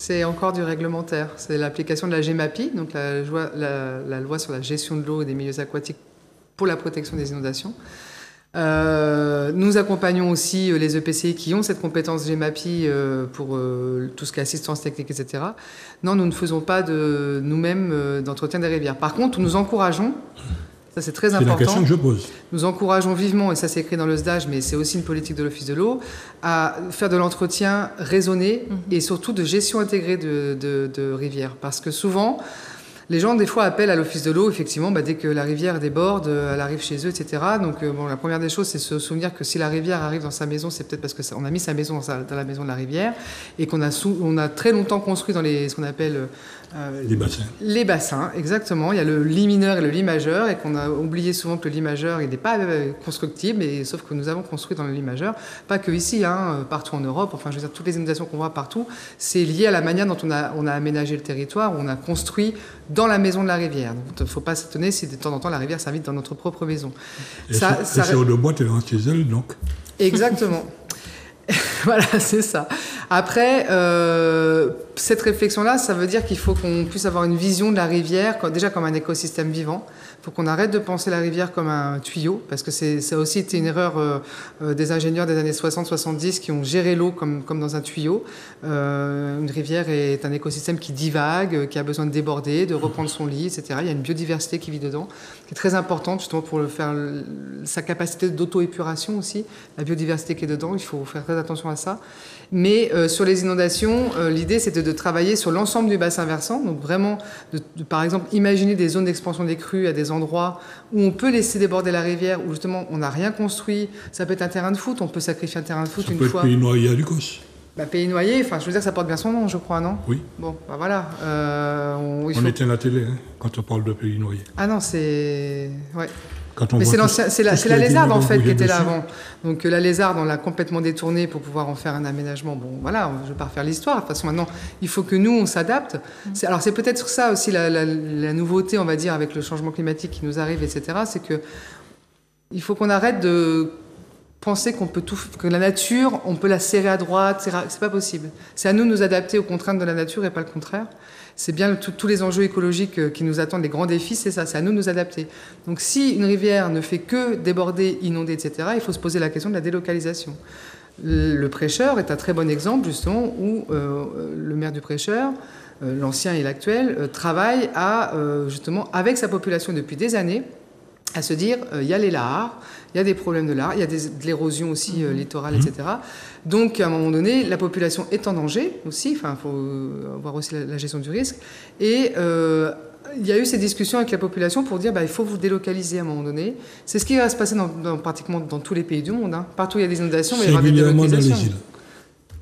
C'est encore du réglementaire. C'est l'application de la GEMAPI, donc la loi sur la gestion de l'eau et des milieux aquatiques pour la protection des inondations. Nous accompagnons aussi les EPCI qui ont cette compétence GEMAPI pour tout ce qui est assistance technique, etc. Non, nous ne faisons pas nous-mêmes d'entretien des rivières. Par contre, nous encourageons, ça c'est très important. C'est la question que je pose. Nous encourageons vivement, et ça c'est écrit dans le SDAGE, mais c'est aussi une politique de l'Office de l'eau, à faire de l'entretien raisonné et surtout de gestion intégrée de rivières. Parce que souvent, les gens, des fois, appellent à l'Office de l'eau, effectivement, dès que la rivière déborde, elle arrive chez eux, etc. Donc, la première des choses, c'est se souvenir que si la rivière arrive dans sa maison, c'est peut-être parce qu'on a mis sa maison dans la maison de la rivière et qu'on a très longtemps construit dans ce qu'on appelle les bassins. Les bassins, exactement. Il y a le lit mineur et le lit majeur, et qu'on a oublié souvent que le lit majeur, il n'est pas constructible, sauf que nous avons construit dans le lit majeur. Pas que ici, partout en Europe. Enfin, je veux dire, toutes les inondations qu'on voit partout, c'est lié à la manière dont on a aménagé le territoire, où on a construit dans la maison de la rivière. Donc, il ne faut pas s'étonner si de temps en temps la rivière s'invite dans notre propre maison. Et ça de bois, tu es dans chez elle, donc. Exactement. Voilà, c'est ça. Après, cette réflexion-là, ça veut dire qu'il faut qu'on puisse avoir une vision de la rivière, déjà comme un écosystème vivant. Il faut qu'on arrête de penser la rivière comme un tuyau, parce que ça a aussi été une erreur des ingénieurs des années 60-70 qui ont géré l'eau comme dans un tuyau. Une rivière est un écosystème qui divague, qui a besoin de déborder, de reprendre son lit, etc. Il y a une biodiversité qui vit dedans, qui est très importante justement pour faire sa capacité d'auto-épuration aussi. La biodiversité qui est dedans, il faut faire très attention à ça. Mais sur les inondations, l'idée c'était de travailler sur l'ensemble du bassin versant, donc vraiment, par exemple, imaginer des zones d'expansion des crues à des endroits où on peut laisser déborder la rivière, où justement on n'a rien construit. Ça peut être un terrain de foot, on peut sacrifier un terrain de foot une fois. Ça peut être Pays Noyé à Lucos. Pays Noyé, je veux dire, ça porte bien son nom, je crois, non? Oui. Bon, voilà. On éteint la télé quand on parle de Pays Noyé. Ah non, c'est... Ouais. Mais c'est la lézarde, en fait, qui était là avant. Donc la lézarde, on l'a complètement détournée pour pouvoir en faire un aménagement. Bon, voilà, je ne vais pas refaire l'histoire. De toute façon, maintenant, il faut que nous, on s'adapte. Alors, c'est peut-être ça aussi la nouveauté, on va dire, avec le changement climatique qui nous arrive, etc. C'est qu'il faut qu'on arrête de penser que la nature, on peut la serrer à droite. C'est pas possible. C'est à nous de nous adapter aux contraintes de la nature et pas le contraire. C'est bien tous les enjeux écologiques qui nous attendent, les grands défis, c'est ça, c'est à nous de nous adapter. Donc si une rivière ne fait que déborder, inonder, etc., il faut se poser la question de la délocalisation. Le Prêcheur est un très bon exemple, justement, où le maire du Prêcheur, l'ancien et l'actuel, travaille justement, avec sa population depuis des années, à se dire, il y a les lahares, il y a des problèmes de lahars, il y a de l'érosion aussi littorale, etc. Donc, à un moment donné, la population est en danger aussi, il faut voir aussi la gestion du risque. Et il y a eu ces discussions avec la population pour dire, il faut vous délocaliser à un moment donné. C'est ce qui va se passer pratiquement dans tous les pays du monde. Partout où il y a des inondations, il va y avoir des délocalisations.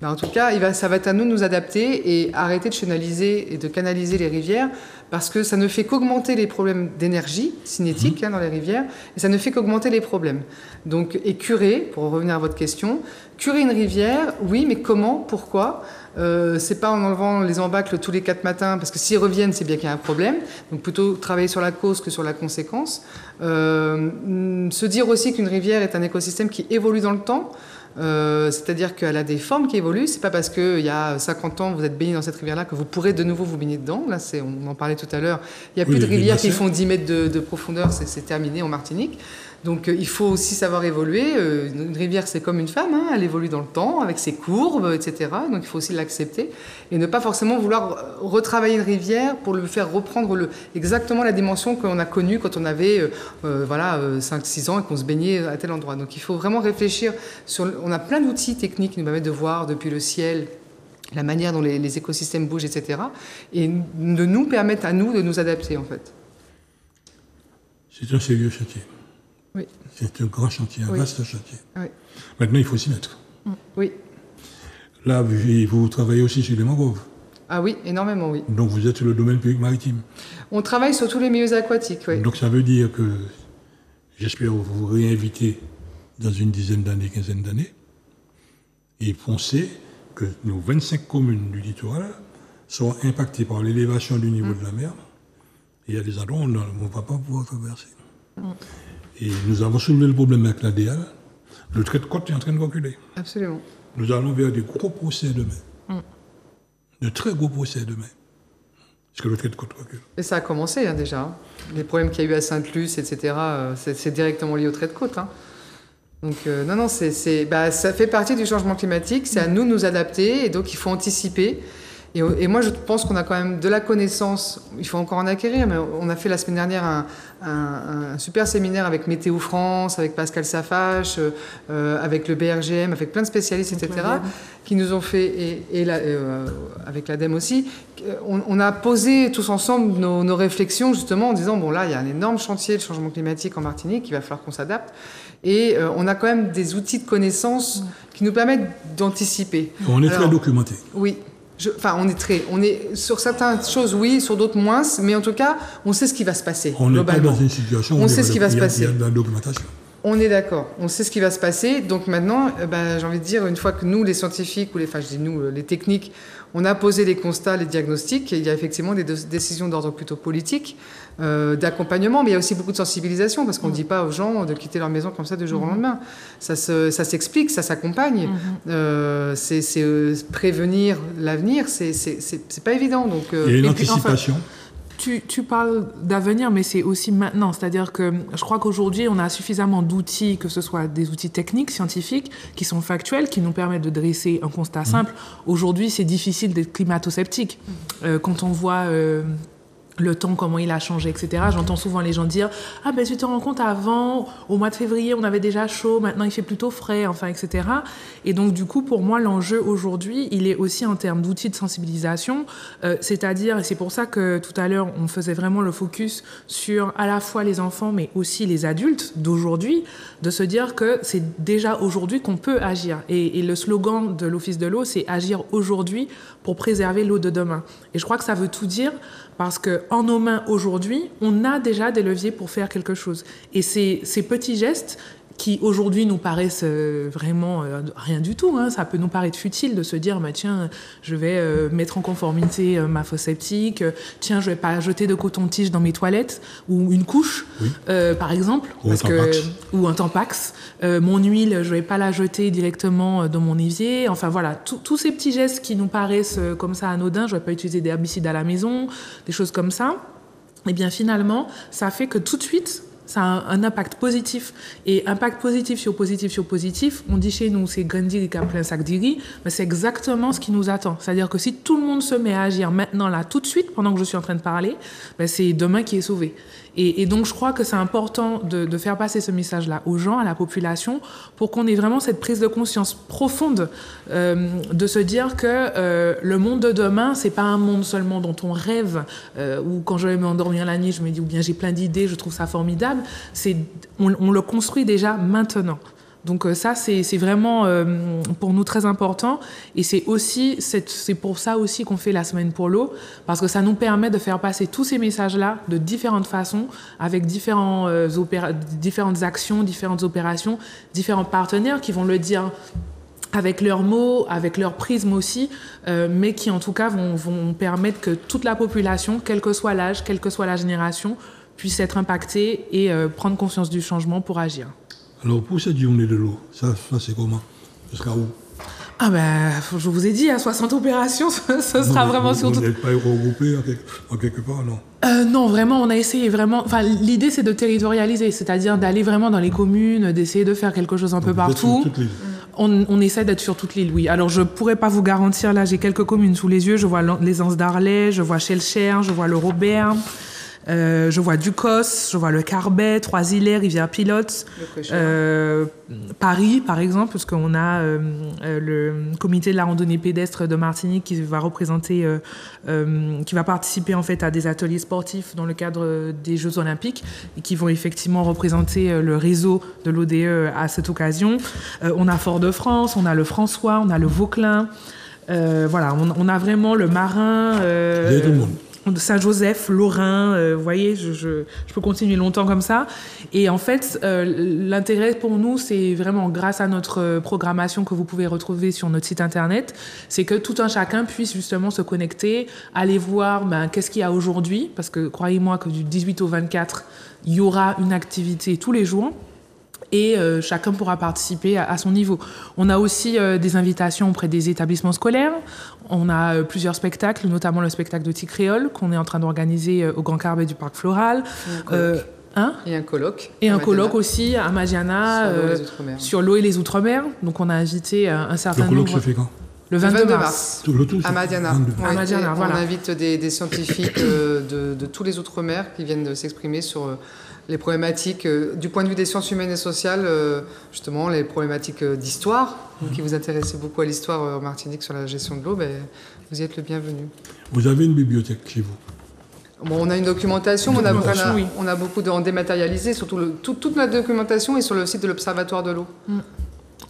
En tout cas, ça va être à nous de nous adapter et arrêter de chenaliser et de canaliser les rivières, parce que ça ne fait qu'augmenter les problèmes d'énergie cinétique dans les rivières, et ça ne fait qu'augmenter les problèmes. Donc, et curer, pour revenir à votre question, curer une rivière, oui, mais comment, pourquoi ? C'est pas en enlevant les embâcles tous les 4 matins, parce que s'ils reviennent, c'est bien qu'il y a un problème. Donc plutôt travailler sur la cause que sur la conséquence. Se dire aussi qu'une rivière est un écosystème qui évolue dans le temps. C'est-à-dire qu'elle a des formes qui évoluent. C'est pas parce qu'il y a 50 ans vous êtes baigné dans cette rivière-là que vous pourrez de nouveau vous baigner dedans. Là, on en parlait tout à l'heure. Il n'y a plus de rivières qui font 10 mètres de profondeur. C'est terminé en Martinique. Donc il faut aussi savoir évoluer. Une rivière, c'est comme une femme, elle évolue dans le temps, avec ses courbes, etc. Donc il faut aussi l'accepter et ne pas forcément vouloir retravailler une rivière pour le faire reprendre exactement la dimension qu'on a connue quand on avait 5-6 ans et qu'on se baignait à tel endroit. Donc il faut vraiment réfléchir on a plein d'outils techniques qui nous permettent de voir depuis le ciel la manière dont les écosystèmes bougent, etc. Et de nous permettre à nous de nous adapter, en fait. C'est un sérieux chantier. Oui. C'est un grand chantier, un vaste chantier. Oui. Maintenant, il faut s'y mettre. Oui. Là, vous travaillez aussi sur les mangroves. Ah oui, énormément, oui. Donc vous êtes sur le domaine public maritime. On travaille sur tous les milieux aquatiques, oui. Donc ça veut dire que, j'espère vous réinviter dans une dizaine d'années, quinzaine d'années, et penser que nos 25 communes du littoral sont impactées par l'élévation du niveau de la mer. Et il y a des endroits où on ne va pas pouvoir traverser. Et nous avons soulevé le problème avec l'ADL. Le trait de côte est en train de reculer. Absolument. Nous allons vers des gros procès demain. de très gros procès demain. Parce que le trait de côte recule. Et ça a commencé déjà. Les problèmes qu'il y a eu à Sainte-Luce, etc., c'est directement lié au trait de côte. Donc non, ça fait partie du changement climatique. C'est à nous de nous adapter et donc il faut anticiper. Et moi, je pense qu'on a quand même de la connaissance. Il faut encore en acquérir, mais on a fait la semaine dernière un super séminaire avec Météo France, avec Pascal Safache, avec le BRGM, avec plein de spécialistes, etc., qui nous ont fait, avec l'ADEME aussi, on a posé tous ensemble nos réflexions, justement, en disant, bon là, il y a un énorme chantier de changement climatique en Martinique, il va falloir qu'on s'adapte. Et on a quand même des outils de connaissance qui nous permettent d'anticiper. On est très documenté. Oui. On est sur certaines choses, oui, sur d'autres, moins, mais en tout cas, on sait ce qui va se passer. On n'est pas dans une situation où on sait ce qui va se passer. Il y a de la documentation. On est d'accord, on sait ce qui va se passer. Donc maintenant, j'ai envie de dire, une fois que nous, les scientifiques, les techniques, on a posé les constats, les diagnostics, il y a effectivement des décisions d'ordre plutôt politique, d'accompagnement, mais il y a aussi beaucoup de sensibilisation, parce qu'on ne dit pas aux gens de quitter leur maison comme ça du jour au lendemain. Ça s'explique, ça s'accompagne. Prévenir l'avenir, c'est pas évident. Donc, il y a une anticipation. Tu parles d'avenir, mais c'est aussi maintenant. C'est-à-dire que je crois qu'aujourd'hui, on a suffisamment d'outils, que ce soit des outils techniques, scientifiques, qui sont factuels, qui nous permettent de dresser un constat simple. Aujourd'hui, c'est difficile d'être climato-sceptique. Quand on voit le temps, comment il a changé, etc. J'entends souvent les gens dire « Ah ben tu te rends compte, avant, au mois de février, on avait déjà chaud, maintenant il fait plutôt frais, enfin, etc. » Et donc du coup, pour moi, l'enjeu aujourd'hui, il est aussi en termes d'outils de sensibilisation, c'est-à-dire, et c'est pour ça que tout à l'heure, on faisait vraiment le focus sur à la fois les enfants, mais aussi les adultes d'aujourd'hui, de se dire que c'est déjà aujourd'hui qu'on peut agir. Et le slogan de l'Office de l'eau, c'est « Agir aujourd'hui pour préserver l'eau de demain ». Et je crois que ça veut tout dire, parce qu'en nos mains aujourd'hui, on a déjà des leviers pour faire quelque chose. Et ces petits gestes qui aujourd'hui nous paraissent vraiment rien du tout, ça peut nous paraître futile de se dire tiens, je vais mettre en conformité ma fosse septique, tiens, je vais pas jeter de coton-tige dans mes toilettes, ou une couche, par exemple, ou un Tampax. Mon huile, je vais pas la jeter directement dans mon évier. Enfin voilà, tous ces petits gestes qui nous paraissent comme ça anodins, je vais pas utiliser des herbicides à la maison, des choses comme ça. Et bien finalement, ça fait que tout de suite, ça a un impact positif. Et impact positif sur positif sur positif, on dit chez nous, c'est grain de riz qui a plein sac de riz, mais c'est exactement ce qui nous attend. C'est-à-dire que si tout le monde se met à agir maintenant, là, tout de suite, pendant que je suis en train de parler, c'est demain qui est sauvé. Et donc, je crois que c'est important de faire passer ce message-là aux gens, à la population, pour qu'on ait vraiment cette prise de conscience profonde de se dire que le monde de demain, c'est pas un monde seulement dont on rêve, ou quand je vais m'endormir la nuit, je me dis, ou bien j'ai plein d'idées, je trouve ça formidable. On le construit déjà maintenant. Donc ça, c'est vraiment pour nous très important. Et c'est pour ça aussi qu'on fait la Semaine pour l'eau, parce que ça nous permet de faire passer tous ces messages-là de différentes façons, avec différentes actions, différentes opérations, différents partenaires qui vont le dire avec leurs mots, avec leur prisme aussi, mais qui en tout cas vont permettre que toute la population, quel que soit l'âge, quelle que soit la génération, puisse être impactée et prendre conscience du changement pour agir. Alors, pour cette journée de l'eau, ça c'est comment? Jusqu'à où? Je vous ai dit, à 60 opérations, ce sera vraiment sur tout. Vous n'êtes pas regroupés en quelque part, non? Non, vraiment, on a essayé vraiment... Enfin, l'idée, c'est de territorialiser, c'est-à-dire d'aller vraiment dans les communes, d'essayer de faire quelque chose un peu partout. Sur toute l'île. On essaie d'être sur toute l'île, oui. Alors, je pourrais pas vous garantir, là, j'ai quelques communes sous les yeux. Je vois les Anses d'Arlay, je vois Chelcher, je vois le Robert... je vois Ducos, je vois le Carbet, Trois-Îlets, Rivière-Pilote, Paris par exemple, parce qu'on a le comité de la randonnée pédestre de Martinique qui va qui va participer en fait à des ateliers sportifs dans le cadre des Jeux Olympiques et qui vont effectivement représenter le réseau de l'ODE à cette occasion. On a Fort-de-France, on a le François, on a le Vauclin, voilà, on a vraiment le Marin. Tout le monde. Saint-Joseph, Lorrain, vous voyez, je peux continuer longtemps comme ça. Et en fait, l'intérêt pour nous, c'est vraiment grâce à notre programmation que vous pouvez retrouver sur notre site internet, c'est que tout un chacun puisse justement se connecter, aller voir qu'est-ce qu'il y a aujourd'hui, parce que croyez-moi que du 18 au 24, il y aura une activité tous les jours. Et chacun pourra participer à son niveau. On a aussi des invitations auprès des établissements scolaires. On a plusieurs spectacles, notamment le spectacle de Tic Créole qu'on est en train d'organiser au Grand Carbet du Parc Floral. Et un colloque. Et un colloque aussi à Madiana sur l'eau et les Outre-mer. Donc on a invité un certain nombre... Le colloque se fait quand ? Le 22 mars. À Madiana. À Madiana, voilà. On invite des scientifiques de tous les Outre-mer qui viennent de s'exprimer sur les problématiques, du point de vue des sciences humaines et sociales, justement, les problématiques d'histoire. Donc, qui vous intéressez beaucoup à l'histoire en Martinique sur la gestion de l'eau, vous y êtes le bienvenu. Vous avez une bibliothèque chez vous ? Bon, on a une documentation, on a beaucoup en dématérialisé, surtout toute notre documentation est sur le site de l'Observatoire de l'eau.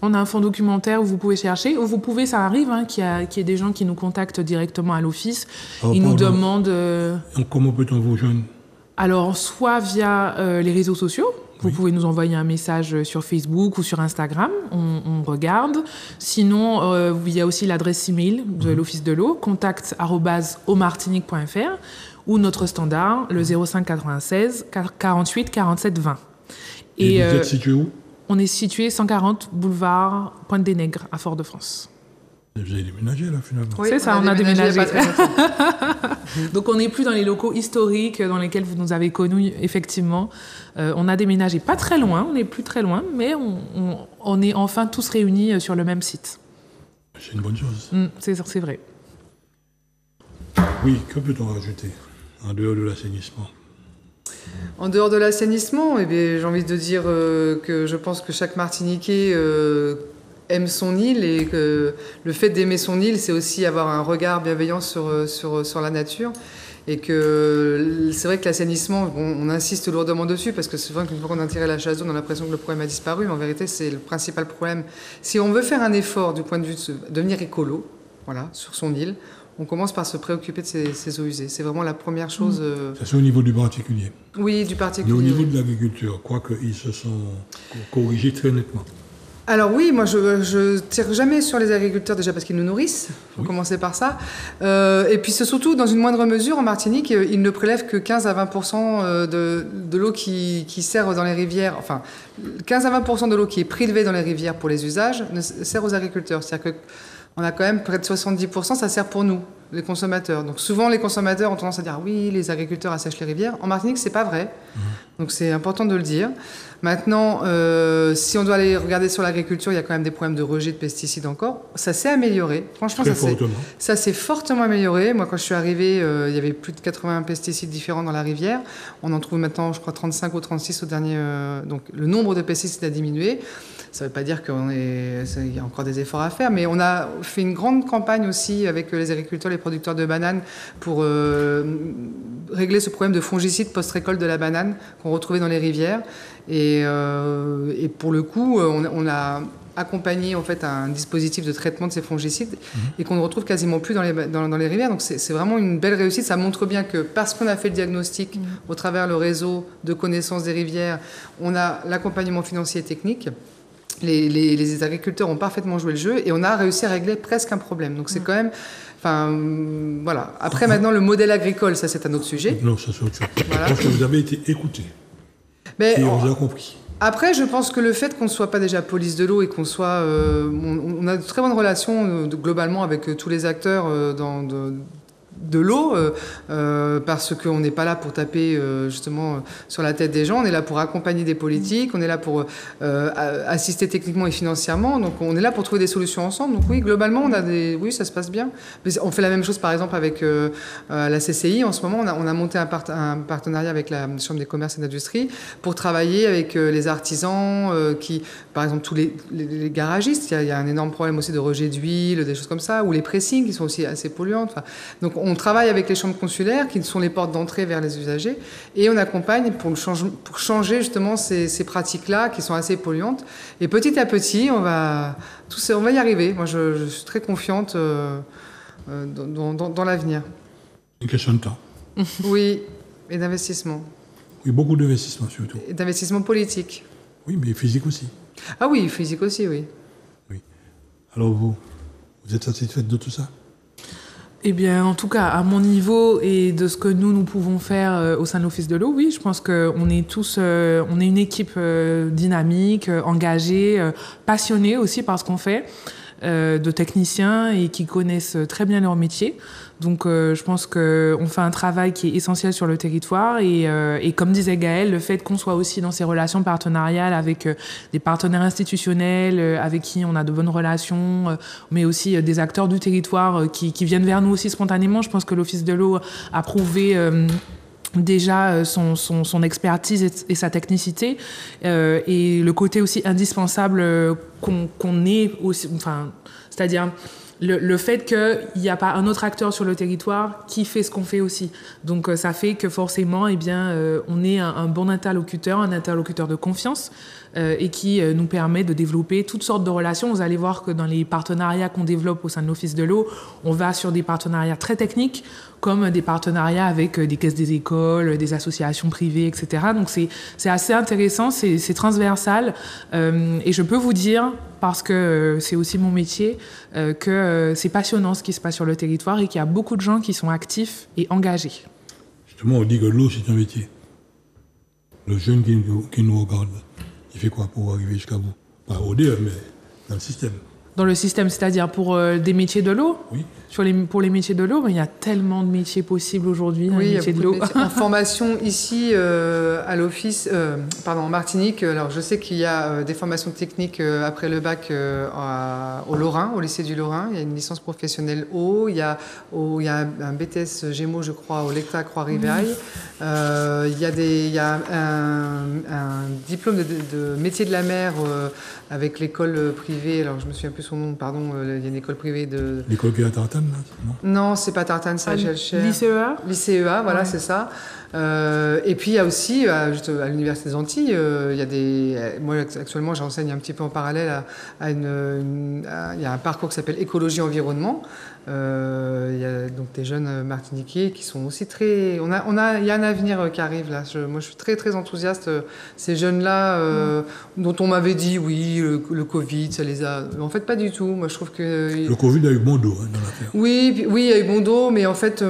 On a un fonds documentaire où vous pouvez chercher, où vous pouvez, ça arrive, qu'il y ait des gens qui nous contactent directement à l'office. Ils nous demandent... Comment peut-on vous joindre ? Alors, soit via les réseaux sociaux, vous pouvez nous envoyer un message sur Facebook ou sur Instagram, on regarde. Sinon, il y a aussi l'adresse email de l'Office de l'eau, contact@aumartinique.fr, ou notre standard, le 05 96 48 47 20. Et vous êtes situé où ? On est situé 140 boulevard Pointe-des-Nègres, à Fort-de-France. Vous avez déménagé, là, finalement. Oui, c'est ça, on a déménagé. Donc, on n'est plus dans les locaux historiques dans lesquels vous nous avez connus, effectivement. On a déménagé pas très loin, on n'est plus très loin, mais on est enfin tous réunis sur le même site. C'est une bonne chose. C'est vrai. Oui, que peut-on rajouter en dehors de l'assainissement ? En dehors de l'assainissement, j'ai envie de dire que je pense que chaque Martiniquais aime son île et que le fait d'aimer son île, c'est aussi avoir un regard bienveillant sur la nature. Et que c'est vrai que l'assainissement, on insiste lourdement dessus parce que c'est vrai qu'une fois qu'on a tiré la chasse d'eau, on a l'impression que le problème a disparu, mais en vérité, c'est le principal problème. Si on veut faire un effort du point de vue de devenir écolo, voilà, sur son île, on commence par se préoccuper de ses eaux usées. C'est vraiment la première chose. Ça, c'est au niveau du particulier. Oui, du particulier. Mais au niveau de l'agriculture, quoique ils se sont corrigés très nettement. Alors oui, moi je tire jamais sur les agriculteurs déjà parce qu'ils nous nourrissent, il faut commencer par ça. Et puis c'est surtout dans une moindre mesure en Martinique, ils ne prélèvent que 15 à 20% de l'eau qui sert dans les rivières, enfin 15 à 20% de l'eau qui est prélevée dans les rivières pour les usages sert aux agriculteurs. C'est-à-dire qu'on a quand même près de 70%, ça sert pour nous, les consommateurs. Donc souvent les consommateurs ont tendance à dire oui, les agriculteurs assèchent les rivières. En Martinique, c'est pas vrai. Donc c'est important de le dire. Maintenant, si on doit aller regarder sur l'agriculture, il y a quand même des problèmes de rejet de pesticides encore. Ça s'est amélioré. Franchement, ça s'est fortement amélioré. Moi, quand je suis arrivée, il y avait plus de 80 pesticides différents dans la rivière. On en trouve maintenant, je crois, 35 ou 36 au dernier... donc, le nombre de pesticides a diminué. Ça ne veut pas dire qu'il y a encore des efforts à faire, mais on a fait une grande campagne aussi avec les agriculteurs, les producteurs de bananes pour régler ce problème de fongicides post-récolte de la banane qu'on retrouvait dans les rivières. Et pour le coup, on a accompagné en fait un dispositif de traitement de ces fongicides et qu'on ne retrouve quasiment plus dans les rivières. Donc c'est vraiment une belle réussite. Ça montre bien que parce qu'on a fait le diagnostic au travers le réseau de connaissances des rivières, on a l'accompagnement financier et technique. Les agriculteurs ont parfaitement joué le jeu et on a réussi à régler presque un problème. Donc c'est quand même... Enfin, voilà. Après, maintenant, le modèle agricole, ça, c'est un autre sujet. Non, ça, c'est autre chose. Voilà. Je pense que vous avez été écouté. Et on vous a compris. Après, je pense que le fait qu'on ne soit pas déjà police de l'eau et qu'on soit... on a de très bonnes relations, globalement, avec tous les acteurs de l'eau, parce qu'on n'est pas là pour taper justement sur la tête des gens, on est là pour accompagner des politiques, on est là pour assister techniquement et financièrement, donc on est là pour trouver des solutions ensemble. Donc oui, globalement, oui, ça se passe bien. Mais on fait la même chose par exemple avec la CCI. En ce moment, on a monté un partenariat avec la Chambre des commerces et d'industrie pour travailler avec les artisans qui, par exemple, tous les garagistes, il y a un énorme problème aussi de rejet d'huile, des choses comme ça, ou les pressings qui sont aussi assez polluantes. Enfin, donc on travaille avec les chambres consulaires qui sont les portes d'entrée vers les usagers et on accompagne pour changer justement ces pratiques-là qui sont assez polluantes. Et petit à petit, on va y arriver. Moi, je suis très confiante dans l'avenir. Une question de temps. Oui, et d'investissement. Oui, beaucoup d'investissement surtout. Et d'investissement politique. Oui, mais physique aussi. Ah oui, physique aussi, oui. Oui. Alors vous êtes satisfaite de tout ça ? Eh bien, en tout cas, à mon niveau et de ce que nous pouvons faire au sein de l'Office de l'eau, oui, je pense qu'on est tous, on est une équipe dynamique, engagée, passionnée aussi par ce qu'on fait, de techniciens et qui connaissent très bien leur métier. Donc, je pense qu'on fait un travail qui est essentiel sur le territoire et comme disait Gaël, le fait qu'on soit aussi dans ces relations partenariales avec des partenaires institutionnels avec qui on a de bonnes relations, mais aussi des acteurs du territoire qui viennent vers nous aussi spontanément. Je pense que l'Office de l'eau a prouvé déjà son expertise et sa technicité et le côté aussi indispensable qu'on ait aussi, enfin, c'est-à-dire le fait qu'il n'y a pas un autre acteur sur le territoire qui fait ce qu'on fait aussi. Donc ça fait que forcément, eh bien, on est un bon interlocuteur de confiance et qui nous permet de développer toutes sortes de relations. Vous allez voir que dans les partenariats qu'on développe au sein de l'Office de l'eau, on va sur des partenariats très techniques, comme des partenariats avec des caisses des écoles, des associations privées, etc. Donc c'est assez intéressant, c'est transversal. Et je peux vous dire, parce que c'est aussi mon métier, que c'est passionnant ce qui se passe sur le territoire et qu'il y a beaucoup de gens qui sont actifs et engagés. Justement, on dit que l'eau, c'est un métier. Le jeune qui nous regarde, il fait quoi pour arriver jusqu'à vous? Pas au DE, mais dans le système. Dans le système, c'est-à-dire pour des métiers de l'eau? Oui. Pour les métiers de l'eau, il y a tellement de métiers possibles aujourd'hui dans les métiers de l'eau. En formation ici à l'office, en Martinique, alors je sais qu'il y a des formations techniques après le bac au Lorrain, au lycée du Lorrain. Il y a une licence professionnelle eau. Il y a un BTS Gémeaux, je crois, au Lecta Croix-Rivaille. Il y a un diplôme de métier de la mer avec l'école privée. Alors je me souviens plus son nom, pardon. Il y a une école privée de. L'école qui est à Tartane, là? Non, c'est pas Tartane, c'est à Gelcher. Lycée-EA. Lycée-EA, voilà, ouais. C'est ça. Et puis il y a aussi, juste à l'Université des Antilles, il y a moi actuellement j'enseigne un petit peu en parallèle il y a un parcours qui s'appelle écologie-environnement. Il y a donc des jeunes martiniquais qui sont aussi très... il y a un avenir qui arrive là. Moi je suis très très enthousiaste. Ces jeunes-là dont on m'avait dit oui, le Covid, ça les a... En fait pas du tout. Moi je trouve que... Le Covid a eu bon dos dans l'affaire. Oui, il y a eu bon dos, mais en fait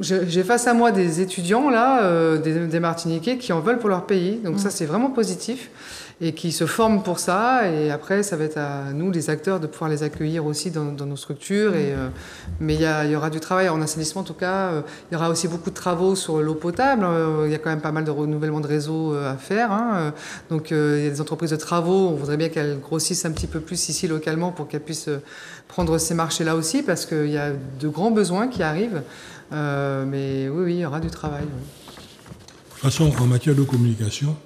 j'ai face à moi des étudiants là, des Martiniquais qui en veulent pour leur pays. Donc ça c'est vraiment positif. Et qui se forment pour ça. Et après, ça va être à nous, les acteurs, de pouvoir les accueillir aussi dans nos structures. Mais il y aura du travail en assainissement, en tout cas. Il y aura aussi beaucoup de travaux sur l'eau potable. Il y a quand même pas mal de renouvellement de réseaux à faire. Hein. Donc, il y a des entreprises de travaux. On voudrait bien qu'elles grossissent un petit peu plus ici, localement, pour qu'elles puissent prendre ces marchés-là aussi, parce qu'il y a de grands besoins qui arrivent. Mais oui, il y aura du travail. Oui. De toute façon, en matière de communication,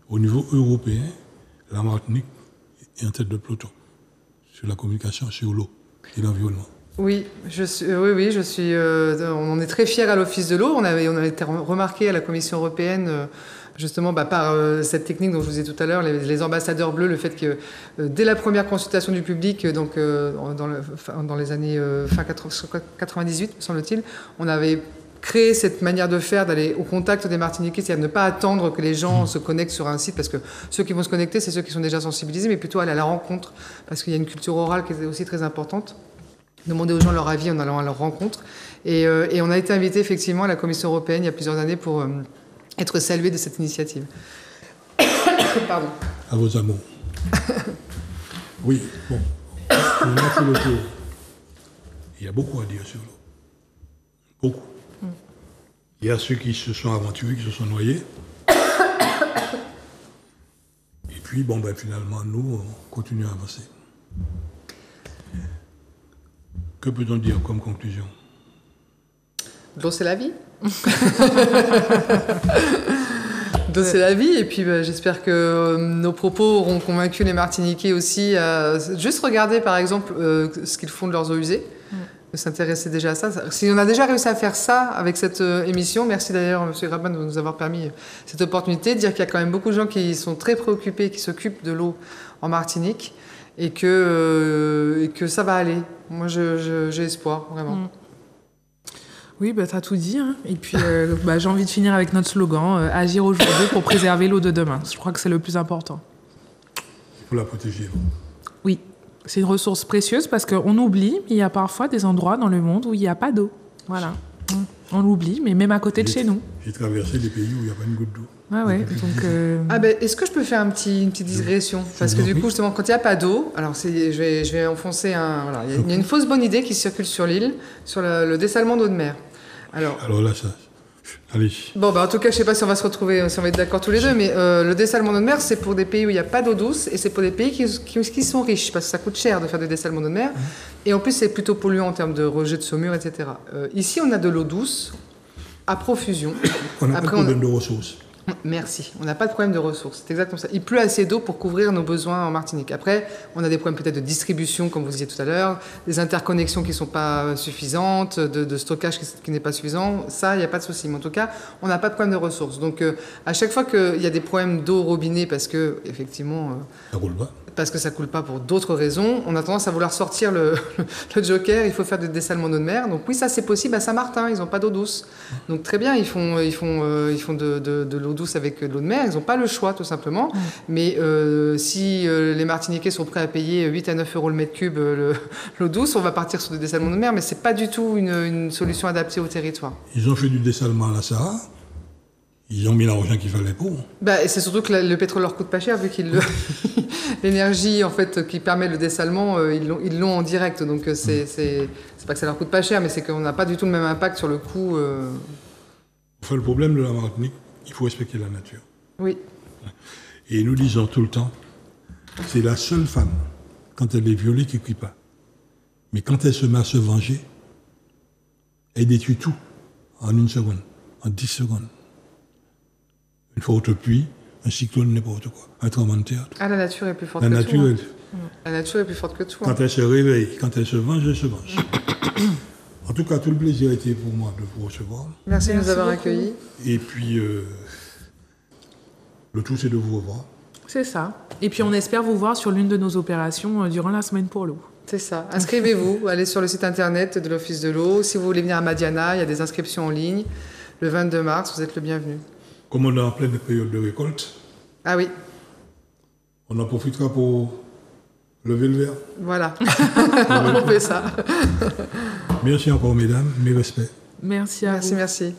au niveau européen, la Martinique est en tête de peloton sur la communication sur l'eau et l'environnement. Oui, on en est très fiers à l'Office de l'eau. On a été remarqué à la Commission européenne justement par cette technique dont je vous ai tout à l'heure, les ambassadeurs bleus, le fait que dès la première consultation du public, donc dans les années fin 98, me semble-t-il, on avait créer cette manière de faire, d'aller au contact des Martiniquais, c'est-à-dire ne pas attendre que les gens se connectent sur un site, parce que ceux qui vont se connecter, c'est ceux qui sont déjà sensibilisés, mais plutôt aller à la rencontre, parce qu'il y a une culture orale qui est aussi très importante. Demander aux gens leur avis en allant à leur rencontre. Et on a été invité effectivement à la Commission européenne il y a plusieurs années pour être salué de cette initiative. Pardon. À vos amours. Oui, bon. On a fait le tour. Il y a beaucoup à dire sur l'eau. Beaucoup. Il y a ceux qui se sont aventurés, qui se sont noyés. Et puis, finalement, nous, on continue à avancer. Que peut-on dire comme conclusion? L'eau, c'est la vie. L'eau, c'est la vie. Et puis, j'espère que nos propos auront convaincu les Martiniquais aussi à juste regarder, par exemple, ce qu'ils font de leurs eaux usées. De s'intéresser déjà à ça. Si on a déjà réussi à faire ça avec cette émission, merci d'ailleurs M. Graban de nous avoir permis cette opportunité, de dire qu'il y a quand même beaucoup de gens qui sont très préoccupés, qui s'occupent de l'eau en Martinique et que ça va aller. Moi, j'ai espoir, vraiment. Oui, tu as tout dit. Hein. Et puis, j'ai envie de finir avec notre slogan, agir aujourd'hui pour préserver l'eau de demain. Je crois que c'est le plus important. Il faut la protéger. Oui. C'est une ressource précieuse parce qu'on oublie, il y a parfois des endroits dans le monde où il n'y a pas d'eau. Voilà. On l'oublie, mais même à côté de chez nous. J'ai traversé des pays où il n'y a pas une goutte d'eau. Ah ouais, donc... Est-ce que je peux faire une petite digression? Parce que du coup, justement, quand il n'y a pas d'eau, alors je vais enfoncer un... Voilà, il y a une fausse bonne idée qui circule sur l'île, sur le dessalement d'eau de mer. Alors là, ça... Allez. Bon, en tout cas, je ne sais pas si on va se retrouver, si on va être d'accord tous les deux, mais le dessalement d'eau de mer, c'est pour des pays où il n'y a pas d'eau douce et c'est pour des pays qui sont riches, parce que ça coûte cher de faire du dessalement d'eau de mer. Et en plus, c'est plutôt polluant en termes de rejet de saumure, etc. Ici, on a de l'eau douce à profusion. On n'a pas de problème de ressources. Merci. On n'a pas de problème de ressources. C'est exactement ça. Il pleut assez d'eau pour couvrir nos besoins en Martinique. Après, on a des problèmes peut-être de distribution, comme vous disiez tout à l'heure, des interconnexions qui ne sont pas suffisantes, de stockage qui n'est pas suffisant. Ça, il n'y a pas de souci. Mais en tout cas, on n'a pas de problème de ressources. Donc, à chaque fois qu'il y a des problèmes d'eau au robinet, parce que, effectivement... ça roule pas. Parce que ça coule pas pour d'autres raisons, on a tendance à vouloir sortir le joker, il faut faire du dessalement d'eau de mer. Donc oui, ça c'est possible à Saint-Martin, ils n'ont pas d'eau douce. Donc très bien, ils font de l'eau douce avec de l'eau de mer, ils n'ont pas le choix tout simplement. Mais si les Martiniquais sont prêts à payer 8 à 9 euros le mètre cube l'eau douce, on va partir sur du dessalement de mer, mais c'est pas du tout une solution adaptée au territoire. Ils ont fait du dessalement à la Sahara. Ils ont mis l'argent qu'il fallait pour. Et c'est surtout que le pétrole leur coûte pas cher, vu qu'ils l'énergie en fait qui permet le dessalement, ils l'ont en direct. Donc c'est pas que ça leur coûte pas cher, mais c'est qu'on n'a pas du tout le même impact sur le coût. Enfin, le problème de la Martinique, il faut respecter la nature. Oui. Et nous disons tout le temps, c'est la seule femme, quand elle est violée, qui ne crie pas. Mais quand elle se met à se venger, elle détruit tout en 1 seconde, en 10 secondes. Une forte pluie, un cyclone, n'importe quoi, un tremblement de terre. La nature est plus forte que tout. La nature est plus forte que tout. Quand elle se réveille, quand elle se venge, elle se venge. En tout cas, tout le plaisir a été pour moi de vous recevoir. Merci de nous avoir accueillis. Et puis, le tout, c'est de vous revoir. C'est ça. Et puis, on espère vous voir sur l'une de nos opérations durant la semaine pour l'eau. C'est ça. Inscrivez-vous, allez sur le site internet de l'Office de l'eau. Si vous voulez venir à Madiana, il y a des inscriptions en ligne. Le 22 mars, vous êtes le bienvenu. Comme on est en pleine période de récolte, ah oui, on en profitera pour lever le verre. Voilà, on fait ça. Merci encore, mesdames, mes respects. Merci à vous. Merci.